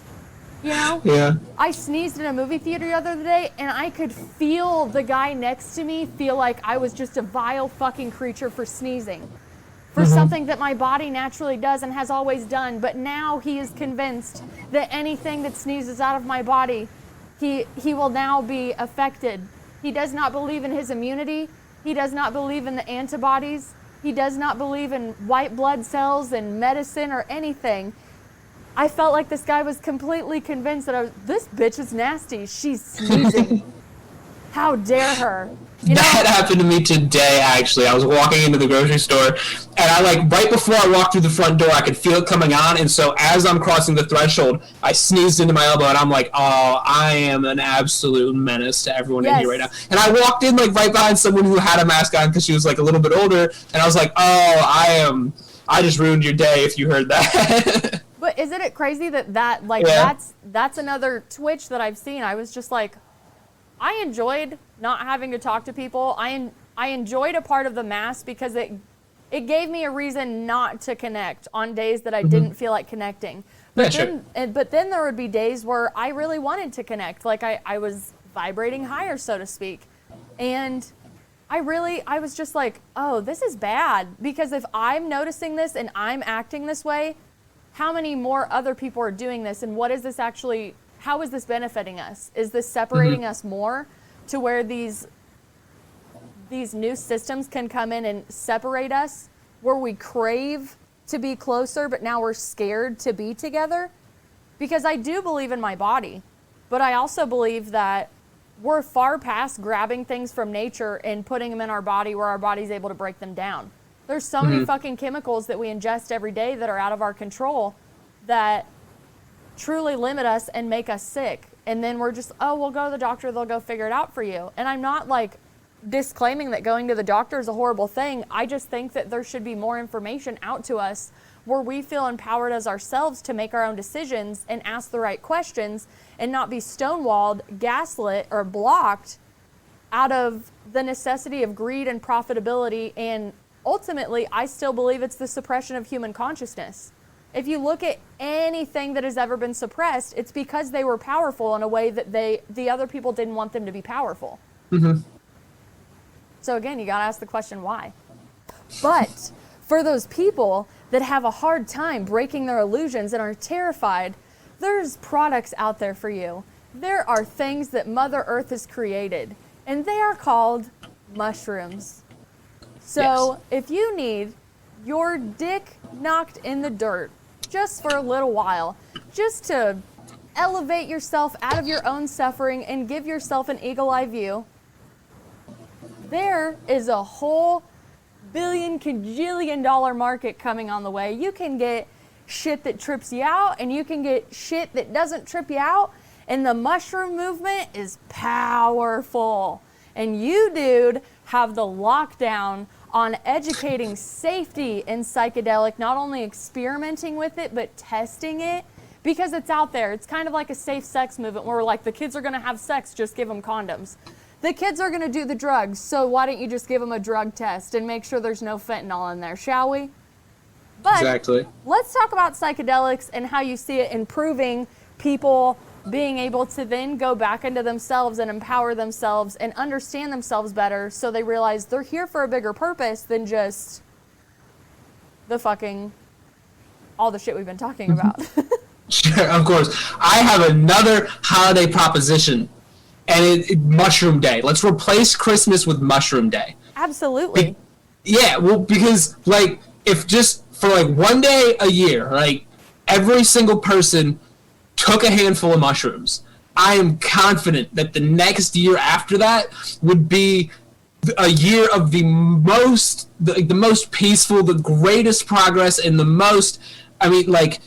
You know? Yeah. I sneezed in a movie theater the other day, and I could feel the guy next to me feel like I was just a vile fucking creature for sneezing. For something that my body naturally does and has always done. But now he is convinced that anything that sneezes out of my body, he will now be affected. He does not believe in his immunity. He does not believe in the antibodies. He does not believe in white blood cells and medicine or anything. I felt like this guy was completely convinced that this bitch is nasty. She's sneezing. How dare her? That happened to me today, actually. I was walking into the grocery store, and right before I walked through the front door, I could feel it coming on, and so as I'm crossing the threshold, I sneezed into my elbow, and I'm like, oh, I am an absolute menace to everyone in here right now. And I walked in, right behind someone who had a mask on because she was, a little bit older, and I was like, oh, I just ruined your day if you heard that. But isn't it crazy that that's another twitch that I've seen? I was just like, I enjoyed not having to talk to people. I enjoyed a part of the mask because it gave me a reason not to connect on days that I didn't feel like connecting. But then there would be days where I really wanted to connect, like I was vibrating higher, so to speak. And I was just like, oh, this is bad, because if I'm noticing this and I'm acting this way, how many more other people are doing this, and how is this benefiting us? Is this separating us more to where these new systems can come in and separate us, where we crave to be closer, but now we're scared to be together? Because I do believe in my body, but I also believe that we're far past grabbing things from nature and putting them in our body where our body's able to break them down. There's so many fucking chemicals that we ingest every day that are out of our control that truly limit us and make us sick. And then we're just, oh, we'll go to the doctor, they'll go figure it out for you. And I'm not disclaiming that going to the doctor is a horrible thing. I just think that there should be more information out to us where we feel empowered as ourselves to make our own decisions and ask the right questions and not be stonewalled, gaslit, or blocked out of the necessity of greed and profitability. And ultimately, I still believe it's the suppression of human consciousness. If you look at anything that has ever been suppressed, it's because they were powerful in a way that the other people didn't want them to be powerful. So again, you gotta ask the question, why? But for those people that have a hard time breaking their illusions and are terrified, there's products out there for you. There are things that Mother Earth has created, and they are called mushrooms. So if you need your dick knocked in the dirt just for a little while, just to elevate yourself out of your own suffering and give yourself an eagle-eye view, there is a whole billion cajillion dollar market coming on the way. You can get shit that trips you out, and you can get shit that doesn't trip you out, and the mushroom movement is powerful. And you, dude, have the lockdown on educating safety in psychedelic, not only experimenting with it, but testing it, because it's out there. It's kind of like a safe sex movement where we're like, the kids are gonna have sex, just give them condoms. The kids are gonna do the drugs, so why don't you just give them a drug test and make sure there's no fentanyl in there, shall we? But exactly. Let's talk about psychedelics and how you see it improving people being able to then go back into themselves and empower themselves and understand themselves better, so they realize they're here for a bigger purpose than just all the shit we've been talking about. Sure, of course. I have another holiday proposition, and Mushroom Day. Let's replace Christmas with Mushroom Day. Absolutely. Yeah, well, because, like, if just for, like, one day a year, like, every single person took a handful of mushrooms, I am confident that the next year after that would be a year of the most peaceful, the greatest progress, and the most, I mean, like,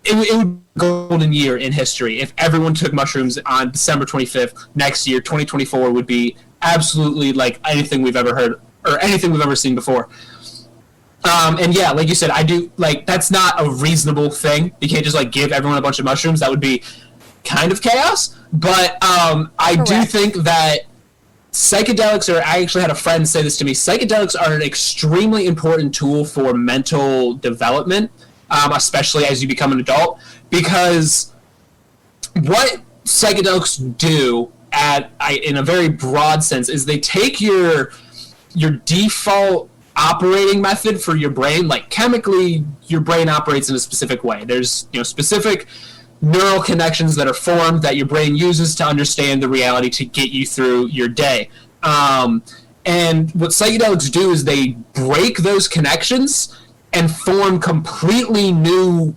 it would be a golden year in history if everyone took mushrooms on December 25th. Next year, 2024, would be absolutely like anything we've ever heard or anything we've ever seen before. And yeah, like you said, I do, like, that's not a reasonable thing. You can't just, like, give everyone a bunch of mushrooms. That would be kind of chaos. But I do think that psychedelics are, I actually had a friend say this to me, psychedelics are an extremely important tool for mental development, especially as you become an adult, because what psychedelics do in a very broad sense is they take your default operating method for your brain. Like, chemically, your brain operates in a specific way. There's, specific neural connections that are formed that your brain uses to understand the reality to get you through your day. And what psychedelics do is they break those connections and form completely new,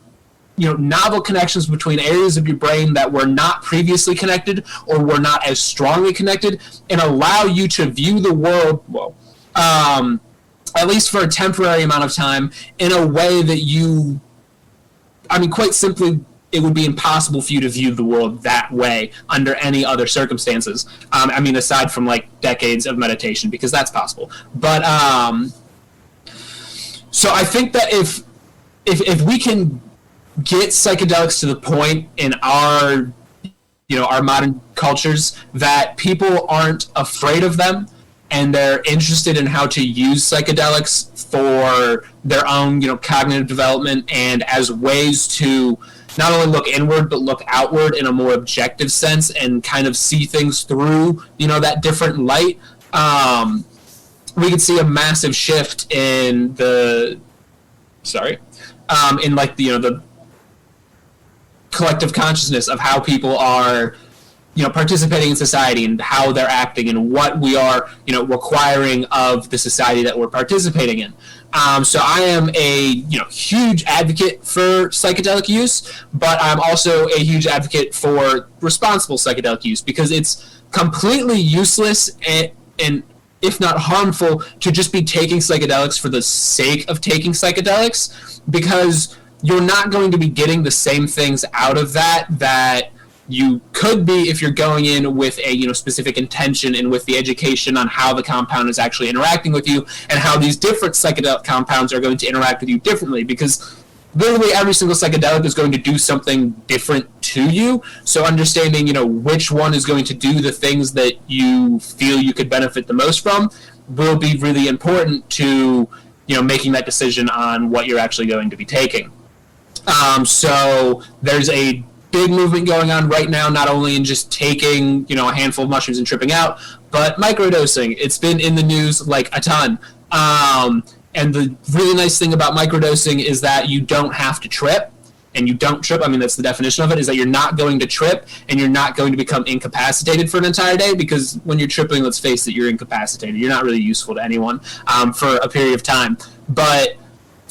novel connections between areas of your brain that were not previously connected or were not as strongly connected, and allow you to view the world, at least for a temporary amount of time, in a way that quite simply, it would be impossible for you to view the world that way under any other circumstances. Aside from, like, decades of meditation, because that's possible. But, so I think that if we can get psychedelics to the point in our modern cultures that people aren't afraid of them, and they're interested in how to use psychedelics for their own, cognitive development and as ways to not only look inward but look outward in a more objective sense and kind of see things through, that different light, we could see a massive shift in the collective consciousness of how people are participating in society and how they're acting and what we are, requiring of the society that we're participating in. So I am a, huge advocate for psychedelic use, but I'm also a huge advocate for responsible psychedelic use, because it's completely useless and if not harmful to just be taking psychedelics for the sake of taking psychedelics, because you're not going to be getting the same things out of that you could be if you're going in with a specific intention and with the education on how the compound is actually interacting with you and how these different psychedelic compounds are going to interact with you differently, because literally every single psychedelic is going to do something different to you. So understanding which one is going to do the things that you feel you could benefit the most from will be really important to making that decision on what you're actually going to be taking. So there's a big movement going on right now, not only in just taking, a handful of mushrooms and tripping out, but microdosing. It's been in the news like a ton. And the really nice thing about microdosing is that you don't have to trip, and you don't trip. That's the definition of it, is that you're not going to trip and you're not going to become incapacitated for an entire day, because when you're tripping, let's face it, you're incapacitated. You're not really useful to anyone for a period of time. But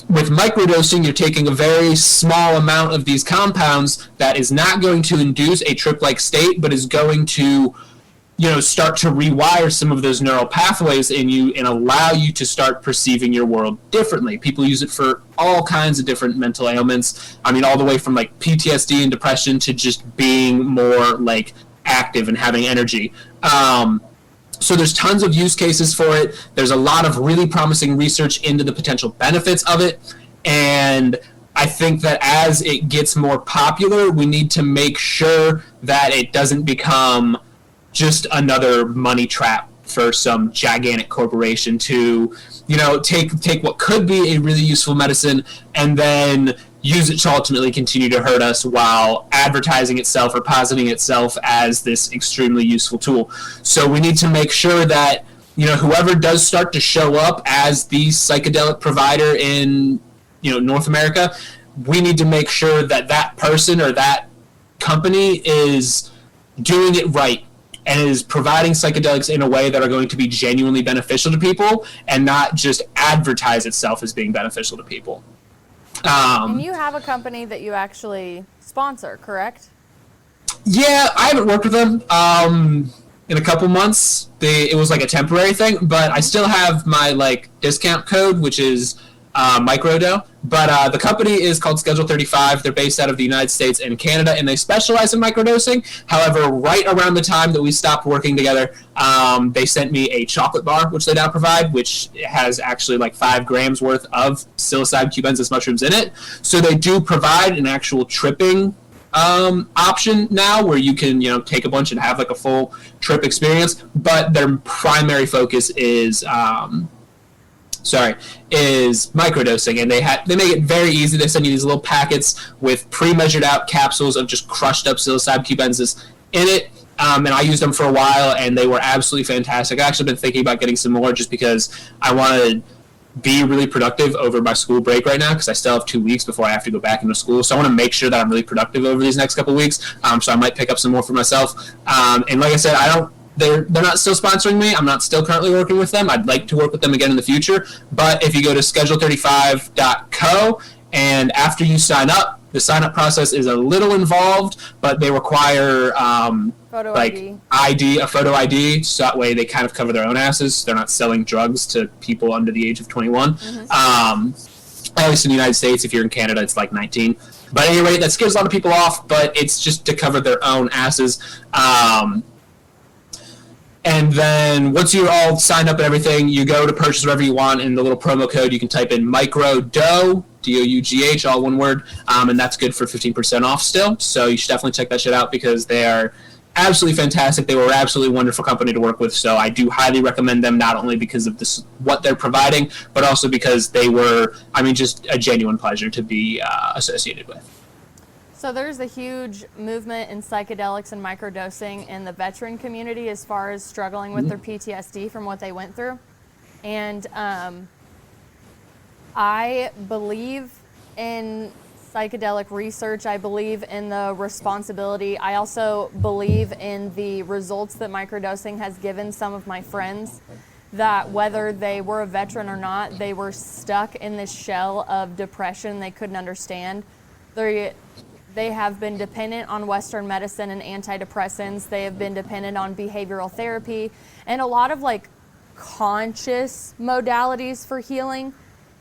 with microdosing, you're taking a very small amount of these compounds that is not going to induce a trip-like state, but is going to, start to rewire some of those neural pathways in you and allow you to start perceiving your world differently. People use it for all kinds of different mental ailments. All the way from, like, PTSD and depression to just being more, like, active and having energy. So there's tons of use cases for it. There's a lot of really promising research into the potential benefits of it. And I think that as it gets more popular, we need to make sure that it doesn't become just another money trap for some gigantic corporation to, take what could be a really useful medicine and then use it to ultimately continue to hurt us while advertising itself or positing itself as this extremely useful tool. So we need to make sure that, whoever does start to show up as the psychedelic provider in, North America, we need to make sure that that person or that company is doing it right and is providing psychedelics in a way that are going to be genuinely beneficial to people and not just advertise itself as being beneficial to people. And you have a company that you actually sponsor, correct? Yeah, I haven't worked with them in a couple months. It was like a temporary thing, but I still have my like discount code, which is microdo. But the company is called Schedule 35. They're based out of the United States and Canada, and they specialize in microdosing. However, right around the time that we stopped working together, they sent me a chocolate bar, which they now provide, which has actually like 5 grams worth of psilocybin cubensis mushrooms in it. So they do provide an actual tripping option now, where you can take a bunch and have like a full trip experience. But their primary focus is microdosing, and they make it very easy. They send you these little packets with pre-measured out capsules of just crushed up psilocybin cubensis in it. And I used them for a while, and they were absolutely fantastic. I've actually been thinking about getting some more just because I want to be really productive over my school break right now, because I still have 2 weeks before I have to go back into school. So I want to make sure that I'm really productive over these next couple of weeks. So I might pick up some more for myself. And like I said, they're not still sponsoring me. I'm not still currently working with them. I'd like to work with them again in the future. But if you go to schedule35.co, and after you sign up, the sign-up process is a little involved, but they require Photo ID, a photo ID, so that way they kind of cover their own asses. They're not selling drugs to people under the age of 21. At least in the United States. If you're in Canada, it's like 19. But at any rate, that scares a lot of people off, but it's just to cover their own asses. And then once you're all signed up and everything, you go to purchase whatever you want. In the little promo code, you can type in microdo, DOUGH, all one word, and that's good for 15% off still. So you should definitely check that shit out, because they are absolutely fantastic. They were an absolutely wonderful company to work with. So I do highly recommend them, not only because of this, what they're providing, but also because they were, just a genuine pleasure to be associated with. So there's a huge movement in psychedelics and microdosing in the veteran community as far as struggling with their PTSD from what they went through. And I believe in psychedelic research. I believe in the responsibility. I also believe in the results that microdosing has given some of my friends, that whether they were a veteran or not, they were stuck in this shell of depression they couldn't understand. They have been dependent on Western medicine and antidepressants. They have been dependent on behavioral therapy and a lot of like conscious modalities for healing.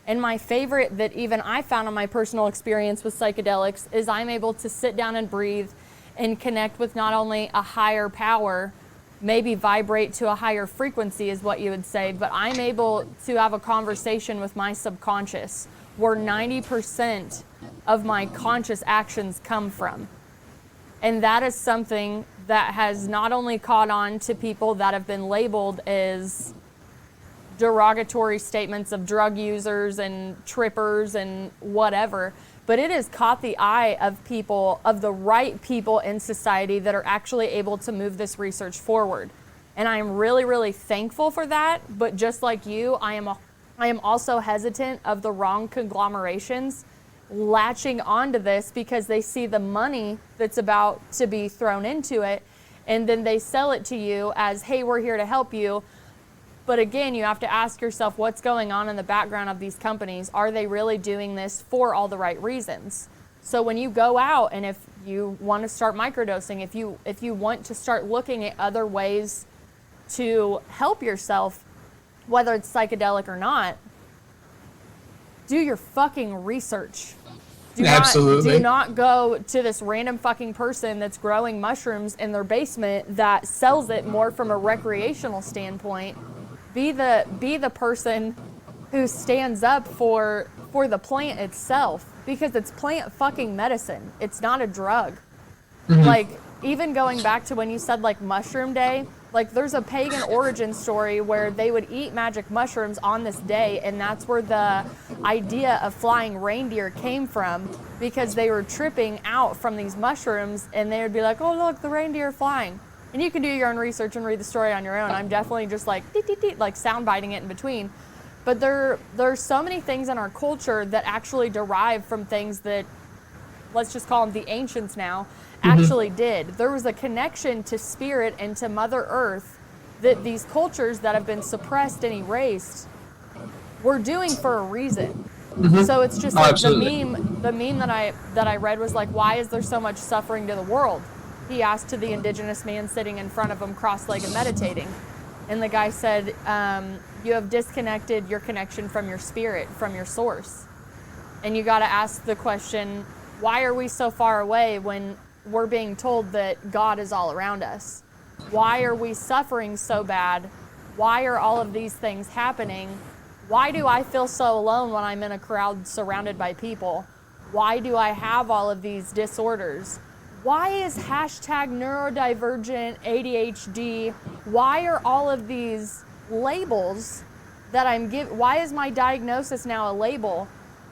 And my favorite that even I found in my personal experience with psychedelics is I'm able to sit down and breathe and connect with not only a higher power, maybe vibrate to a higher frequency is what you would say, but I'm able to have a conversation with my subconscious where 90% of my conscious actions come from. And that is something that has not only caught on to people that have been labeled as derogatory statements of drug users and trippers and whatever, but it has caught the eye of people, of the right people in society that are actually able to move this research forward. And I'm really, really thankful for that. But just like you, I am also hesitant of the wrong conglomerations latching onto this because they see the money that's about to be thrown into it, and then they sell it to you as, hey, we're here to help you. But again, you have to ask yourself what's going on in the background of these companies. Are they really doing this for all the right reasons? So when you go out and if you want to start microdosing, if you want to start looking at other ways to help yourself, whether it's psychedelic or not, do your fucking research. Absolutely. Do not go to this random fucking person that's growing mushrooms in their basement that sells it more from a recreational standpoint. Be the person who stands up for the plant itself, because it's plant fucking medicine. It's not a drug. Mm-hmm. Like, even going back to when you said like Mushroom Day, like there's a pagan origin story where they would eat magic mushrooms on this day, and that's where the idea of flying reindeer came from, because they were tripping out from these mushrooms and they would be like, oh look, the reindeer are flying. And you can do your own research and read the story on your own. I'm definitely just like like sound biting it in between. But there's so many things in our culture that actually derive from things that let's just call them the ancients now, actually did. There was a connection to spirit and to Mother Earth that these cultures that have been suppressed and erased were doing for a reason. So it's just like the meme that I read was like, why is there so much suffering to the world? He asked to the indigenous man sitting in front of him, cross-legged, meditating. And the guy said, you have disconnected your connection from your spirit, from your source. And you got to ask the question, why are we so far away when we're being told that God is all around us? Why are we suffering so bad? Why are all of these things happening? Why do I feel so alone when I'm in a crowd surrounded by people? Why do I have all of these disorders? Why is hashtag neurodivergent ADHD? Why are all of these labels that I'm given? Why is my diagnosis now a label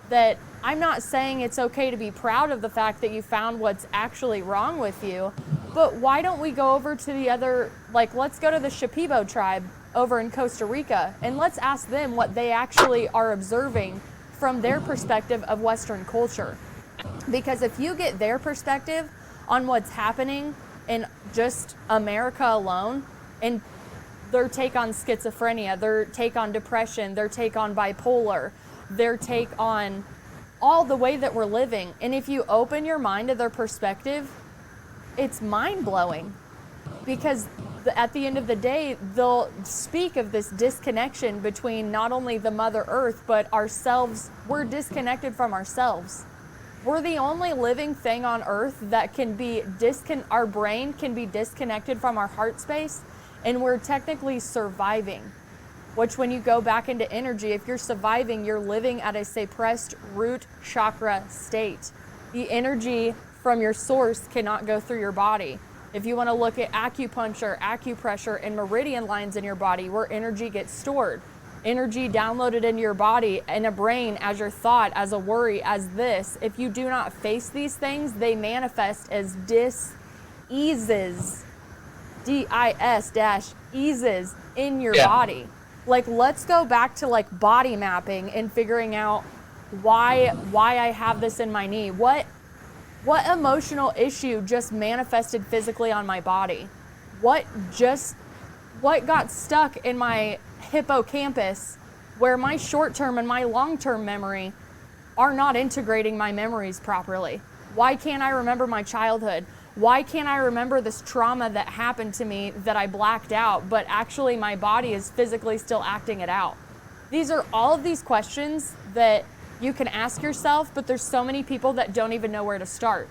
that I'm not saying it's okay to be proud of the fact that you found what's actually wrong with you, but why don't we go over to the other, like let's go to the Shipibo tribe over in Costa Rica and let's ask them what they actually are observing from their perspective of Western culture. Because if you get their perspective on what's happening in just America alone, and their take on schizophrenia, their take on depression, their take on bipolar, their take on all the way that we're living, and if you open your mind to their perspective, it's mind-blowing. Because at the end of the day, they'll speak of this disconnection between not only the Mother Earth, but ourselves. We're disconnected from ourselves. We're the only living thing on Earth that can be our brain can be disconnected from our heart space, and we're technically surviving. Which when you go back into energy, if you're surviving, you're living at a suppressed root chakra state. The energy from your source cannot go through your body. If you want to look at acupuncture, acupressure, and meridian lines in your body where energy gets stored, energy downloaded into your body and a brain as your thought, as a worry, as this, if you do not face these things, they manifest as dis-eases, D-I-S-eases in your body. Like, let's go back to like body mapping and figuring out why I have this in my knee. What emotional issue just manifested physically on my body? What got stuck in my hippocampus where my short-term and my long-term memory are not integrating my memories properly? Why can't I remember my childhood? Why can't I remember this trauma that happened to me that I blacked out, but actually my body is physically still acting it out? These are all of these questions that you can ask yourself, but there's so many people that don't even know where to start.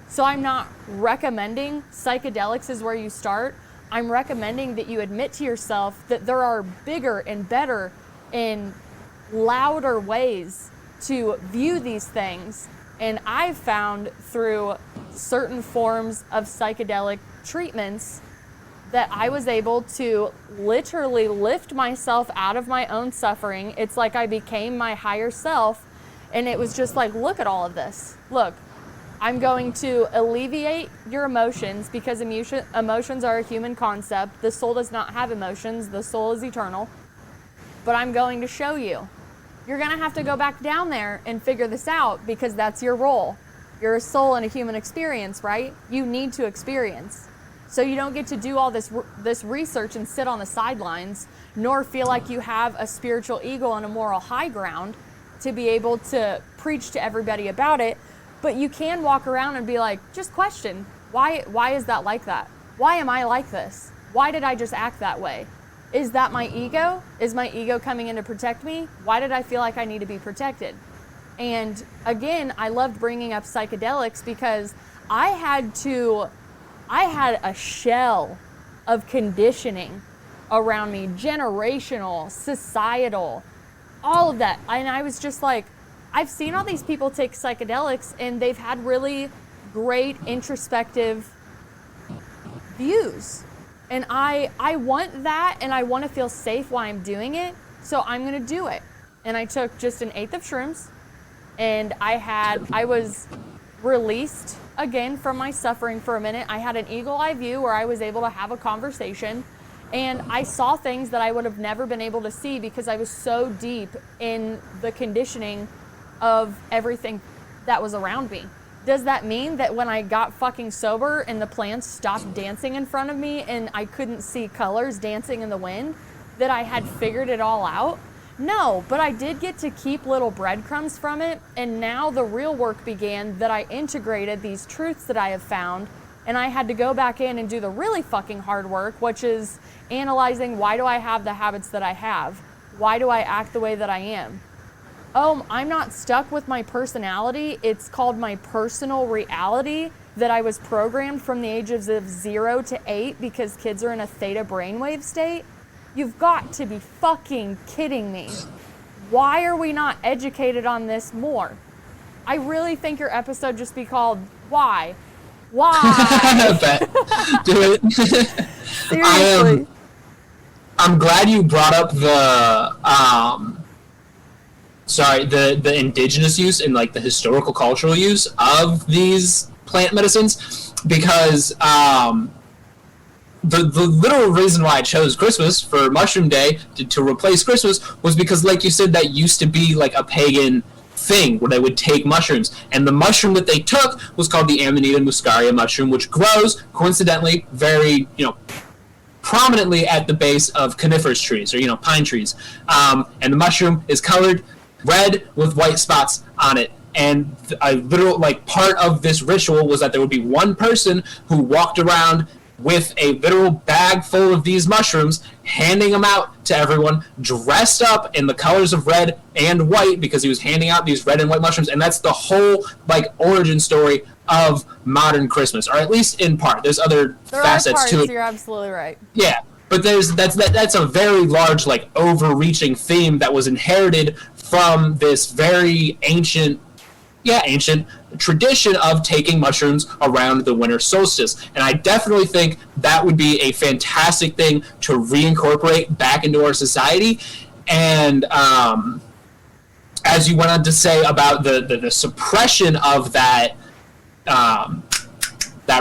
So I'm not recommending psychedelics is where you start. I'm recommending that you admit to yourself that there are bigger and better and louder ways to view these things. And I've found through certain forms of psychedelic treatments that I was able to literally lift myself out of my own suffering. It's like I became my higher self, and it was just like, look at all of this. Look, I'm going to alleviate your emotions because emotions are a human concept. The soul does not have emotions. The soul is eternal. But I'm going to show you. You're going to have to go back down there and figure this out because that's your role. You're a soul in a human experience, right? You need to experience. So you don't get to do all this research and sit on the sidelines, nor feel like you have a spiritual ego and a moral high ground to be able to preach to everybody about it. But you can walk around and be like, just question, why is that like that? Why am I like this? Why did I just act that way? Is that my ego? Is my ego coming in to protect me? Why did I feel like I need to be protected? And again, I loved bringing up psychedelics because I had a shell of conditioning around me, generational, societal, all of that. And I was just like, I've seen all these people take psychedelics and they've had really great introspective views. And I want that, and I want to feel safe while I'm doing it, so I'm going to do it. And I took just an eighth of shrooms, and I was released again from my suffering for a minute. I had an eagle eye view where I was able to have a conversation, and I saw things that I would have never been able to see because I was so deep in the conditioning of everything that was around me. Does that mean that when I got fucking sober and the plants stopped dancing in front of me and I couldn't see colors dancing in the wind, that I had figured it all out? No, but I did get to keep little breadcrumbs from it, and now the real work began, that I integrated these truths that I have found, and I had to go back in and do the really fucking hard work, which is analyzing, why do I have the habits that I have? Why do I act the way that I am? Oh, I'm not stuck with my personality. It's called my personal reality, that I was programmed from the ages of 0 to 8 because kids are in a theta brainwave state. You've got to be fucking kidding me. Why are we not educated on this more? I really think your episode just be called, Why? Why? Do it. Seriously. I'm glad you brought up the indigenous use and like the historical cultural use of these plant medicines, because the literal reason why I chose Christmas for Mushroom Day to replace Christmas was because, like you said, that used to be like a pagan thing where they would take mushrooms, and the mushroom that they took was called the Amanita muscaria mushroom, which grows coincidentally very prominently at the base of coniferous trees, or pine trees, and the mushroom is colored red with white spots on it. And a literal part of this ritual was that there would be one person who walked around with a literal bag full of these mushrooms, handing them out to everyone, dressed up in the colors of red and white, because he was handing out these red and white mushrooms. And that's the whole origin story of modern Christmas, or at least in part. There's other facets to it. You're absolutely right. Yeah, but that's a very large overreaching theme that was inherited from this very ancient tradition of taking mushrooms around the winter solstice. And I definitely think that would be a fantastic thing to reincorporate back into our society. And as you went on to say about the suppression of that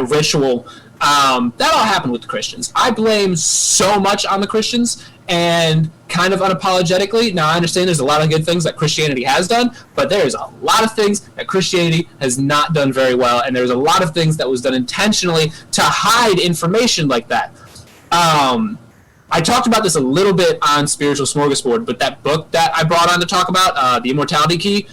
ritual, that all happened with the Christians. I blame so much on the Christians, and kind of unapologetically. Now, I understand there's a lot of good things that Christianity has done, but there's a lot of things that Christianity has not done very well, and there's a lot of things that was done intentionally to hide information like that. I talked about this a little bit on Spiritual Smorgasbord, but that book that I brought on to talk about, The Immortality Key,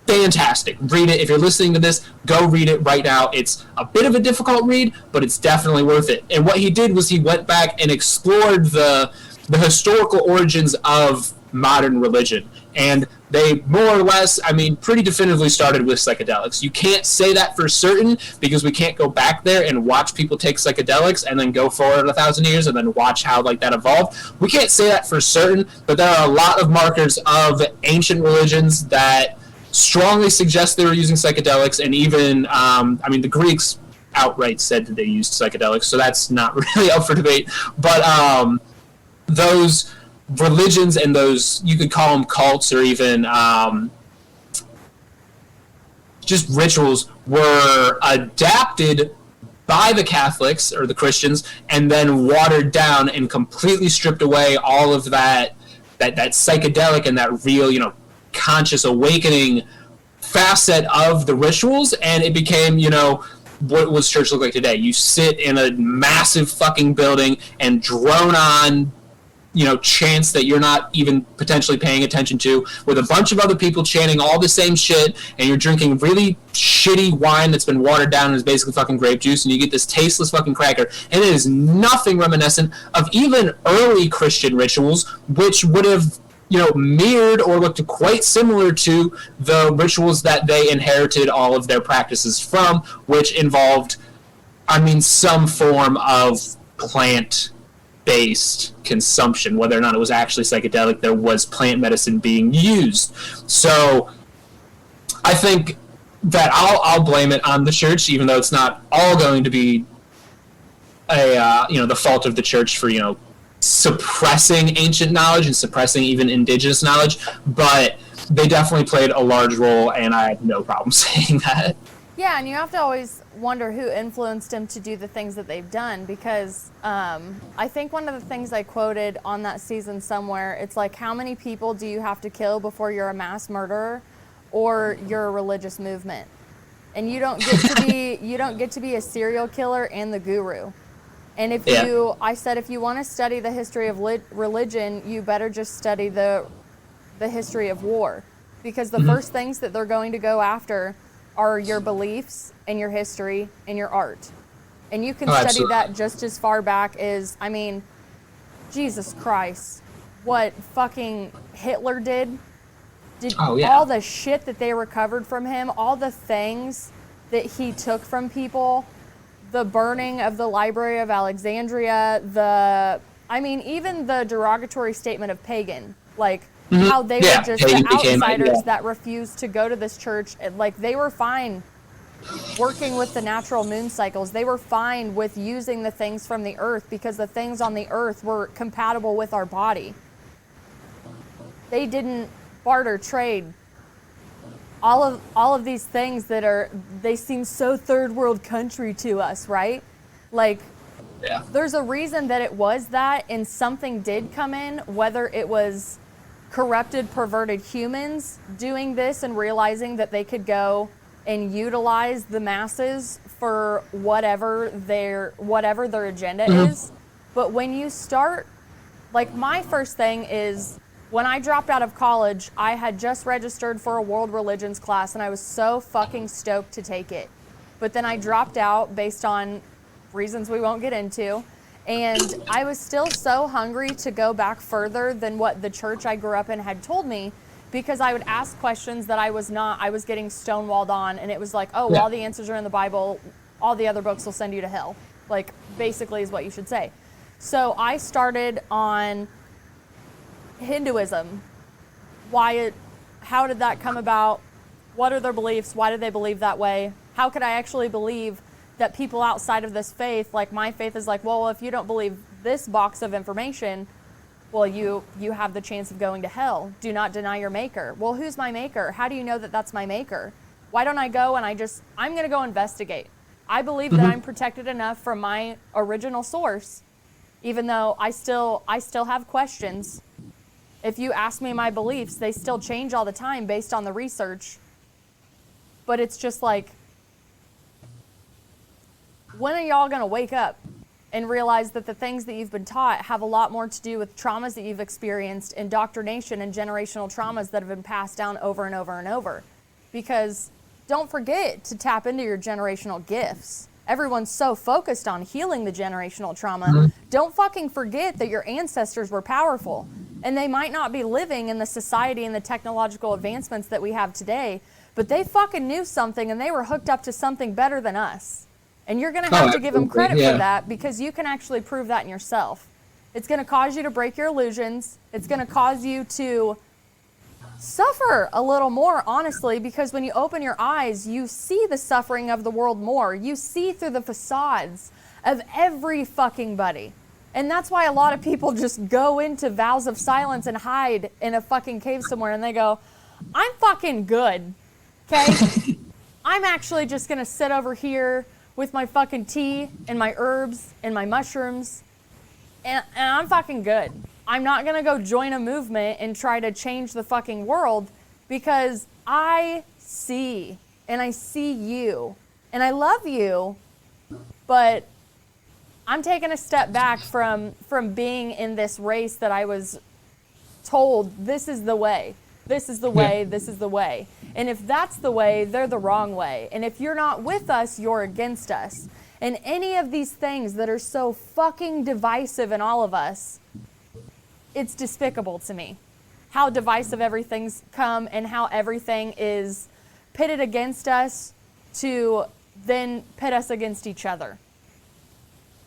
fantastic. Read it. If you're listening to this, go read it right now. It's a bit of a difficult read, but it's definitely worth it. And what he did was he went back and explored the historical origins of modern religion. And they more or less, pretty definitively started with psychedelics. You can't say that for certain, because we can't go back there and watch people take psychedelics and then go forward 1,000 years and then watch how that evolved. We can't say that for certain, but there are a lot of markers of ancient religions that strongly suggest they were using psychedelics. And even, the Greeks outright said that they used psychedelics, so that's not really up for debate. But those religions and those, you could call them cults, or even just rituals, were adapted by the Catholics or the Christians, and then watered down and completely stripped away all of that psychedelic and that real, conscious awakening facet of the rituals, and it became, what was church look like today? You sit in a massive fucking building and drone on chants that you're not even potentially paying attention to, with a bunch of other people chanting all the same shit, and you're drinking really shitty wine that's been watered down and is basically fucking grape juice, and you get this tasteless fucking cracker. And it is nothing reminiscent of even early Christian rituals, which would have mirrored or looked quite similar to the rituals that they inherited all of their practices from, which involved, some form of plant-based consumption. Whether or not it was actually psychedelic, there was plant medicine being used. So I think that I'll blame it on the church, even though it's not all going to be the fault of the church for suppressing ancient knowledge and suppressing even indigenous knowledge, but they definitely played a large role, and I have no problem saying that. Yeah, and you have to always wonder who influenced them to do the things that they've done, because I think one of the things I quoted on that season somewhere, it's like, how many people do you have to kill before you're a mass murderer or you're a religious movement? and you don't get to be a serial killer and the guru. And if you want to study the history of religion, you better just study the history of war, because the first things that they're going to go after are your beliefs and your history and your art. And you can study that just as far back as, I mean, Jesus Christ, what fucking Hitler did all the shit that they recovered from him, all the things that he took from people, the burning of the Library of Alexandria, even the derogatory statement of pagan, like how they were just the outsiders that refused to go to this church. Like, they were fine working with the natural moon cycles. They were fine with using the things from the earth because the things on the earth were compatible with our body. They didn't barter, trade. All of these things they seem so third world country to us, right? Like, there's a reason that it was that, and something did come in, whether it was corrupted, perverted humans doing this and realizing that they could go and utilize the masses for whatever their agenda is. But when you start, like, my first thing is, when I dropped out of college, I had just registered for a world religions class, and I was so fucking stoked to take it. But then I dropped out based on reasons we won't get into, and I was still so hungry to go back further than what the church I grew up in had told me, because I would ask questions that I was getting stonewalled on, and it was like, oh, well, all the answers are in the Bible, all the other books will send you to hell, like, basically is what you should say. So I started on Hinduism. How did that come about? What are their beliefs? Why did they believe that way? How could I actually believe that people outside of this faith, like my faith, is like, well, if you don't believe this box of information, well, you have the chance of going to hell. Do not deny your maker. Well, who's my maker? How do you know that that's my maker? Why don't I go and I'm going to go investigate. I believe that I'm protected enough from my original source, even though I still have questions. If you ask me my beliefs, they still change all the time based on the research. But it's just like, when are y'all going to wake up and realize that the things that you've been taught have a lot more to do with traumas that you've experienced, indoctrination, and generational traumas that have been passed down over and over and over? Because don't forget to tap into your generational gifts. Everyone's so focused on healing the generational trauma. Don't fucking forget that your ancestors were powerful. And they might not be living in the society and the technological advancements that we have today, but they fucking knew something, and they were hooked up to something better than us. And you're going to have to give them credit for that, because you can actually prove that in yourself. It's going to cause you to break your illusions. It's going to cause you to suffer a little more, honestly, because when you open your eyes, you see the suffering of the world more. You see through the facades of every fucking buddy. And that's why a lot of people just go into vows of silence and hide in a fucking cave somewhere, and they go, I'm fucking good, okay? I'm actually just going to sit over here with my fucking tea and my herbs and my mushrooms, and I'm fucking good. I'm not going to go join a movement and try to change the fucking world, because I see, and I see you, and I love you, but I'm taking a step back from being in this race that I was told, this is the way, this is the way, this is the way. And if that's the way, they're the wrong way. And if you're not with us, you're against us. And any of these things that are so fucking divisive in all of us, it's despicable to me. How divisive everything's come, and how everything is pitted against us to then pit us against each other.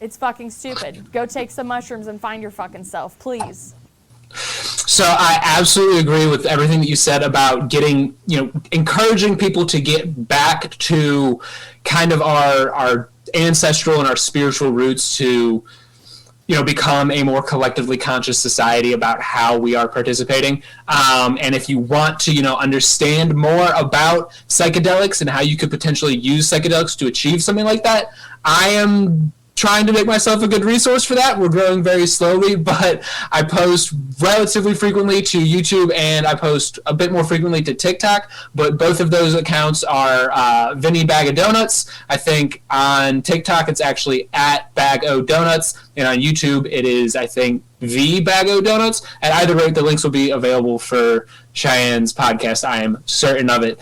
It's fucking stupid. Go take some mushrooms and find your fucking self, please. So I absolutely agree with everything that you said about getting, encouraging people to get back to kind of our ancestral and our spiritual roots, to, become a more collectively conscious society about how we are participating. And if you want to, understand more about psychedelics and how you could potentially use psychedelics to achieve something like that, I am trying to make myself a good resource for that. We're growing very slowly, but I post relatively frequently to YouTube, and I post a bit more frequently to TikTok, but both of those accounts are Vinny Bag of Donuts. I think on TikTok it's actually at Bag O Donuts, and on YouTube it is, I think, the Bag O Donuts. At either rate, the links will be available for Cheyenne's podcast. I am certain of it.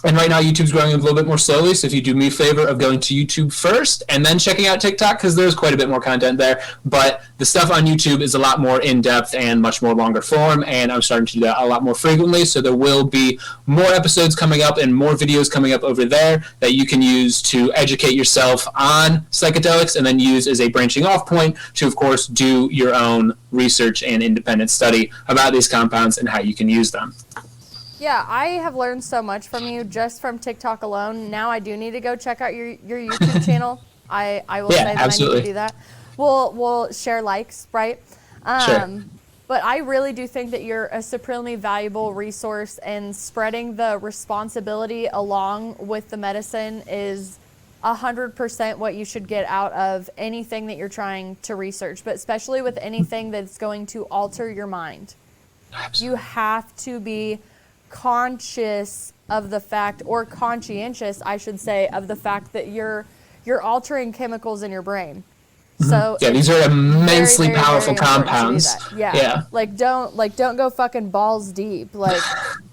And right now, YouTube's growing a little bit more slowly, so if you do me a favor of going to YouTube first and then checking out TikTok, because there's quite a bit more content there, but the stuff on YouTube is a lot more in-depth and much more longer form, and I'm starting to do that a lot more frequently, so there will be more episodes coming up and more videos coming up over there that you can use to educate yourself on psychedelics and then use as a branching off point to, of course, do your own research and independent study about these compounds and how you can use them. Yeah, I have learned so much from you just from TikTok alone. Now I do need to go check out your YouTube channel. I will say that absolutely. I need to do that. We'll share likes, right? Sure. But I really do think that you're a supremely valuable resource, and spreading the responsibility along with the medicine is 100% what you should get out of anything that you're trying to research, but especially with anything that's going to alter your mind. Absolutely. You have to be conscious of the fact, or conscientious, I should say, of the fact that you're altering chemicals in your brain. So yeah, these are immensely very, powerful very compounds. Yeah. Like don't go fucking balls deep. Like,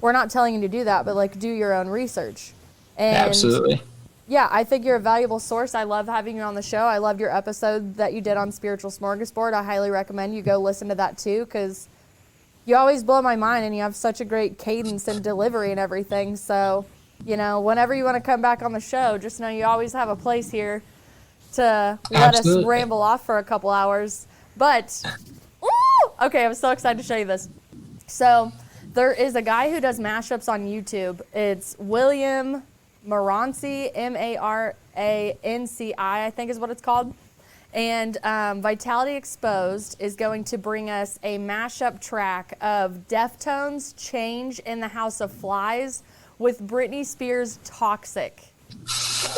we're not telling you to do that, but like, do your own research. And absolutely. Yeah, I think you're a valuable source. I love having you on the show. I loved your episode that you did on Spiritual Smorgasbord. I highly recommend you go listen to that too, because you always blow my mind, and you have such a great cadence and delivery and everything. So, you know, whenever you want to come back on the show, just know you always have a place here to let us ramble off for a couple hours. But, okay, I'm so excited to show you this. So, there is a guy who does mashups on YouTube. It's William Moranci, Maranci, I think is what it's called. And Vitality Exposed is going to bring us a mashup track of Deftones' Change in the House of Flies with Britney Spears' Toxic.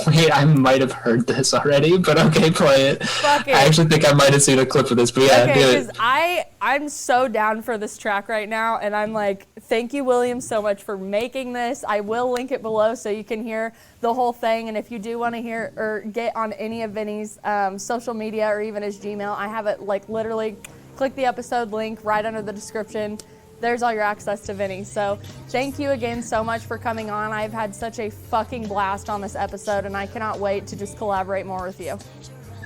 Wait, I might have heard this already, but okay, play it. Fuck it. I actually think I might have seen a clip of this, but yeah, do it. Because I'm so down for this track right now, and I'm like, thank you, William, so much for making this. I will link it below so you can hear the whole thing, and if you do want to hear or get on any of Vinny's social media or even his Gmail, I have it like literally click the episode link right under the description. There's all your access to Vinny. So thank you again so much for coming on. I've had such a fucking blast on this episode, and I cannot wait to just collaborate more with you.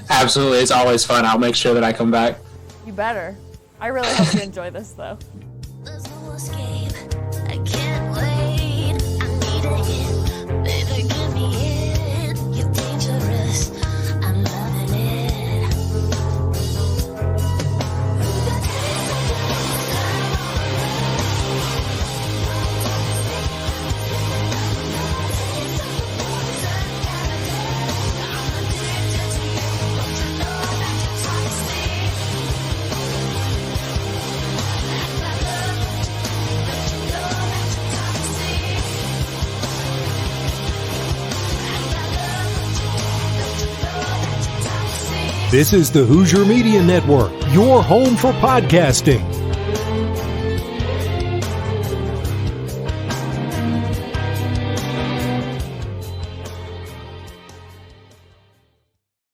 Absolutely. It's always fun. I'll make sure that I come back. You better. I really hope you enjoy this, though. There's no escape. I can't wait. I need a hit. Baby, give me it. You're dangerous. I'm loving it. This is the Hoosier Media Network, your home for podcasting.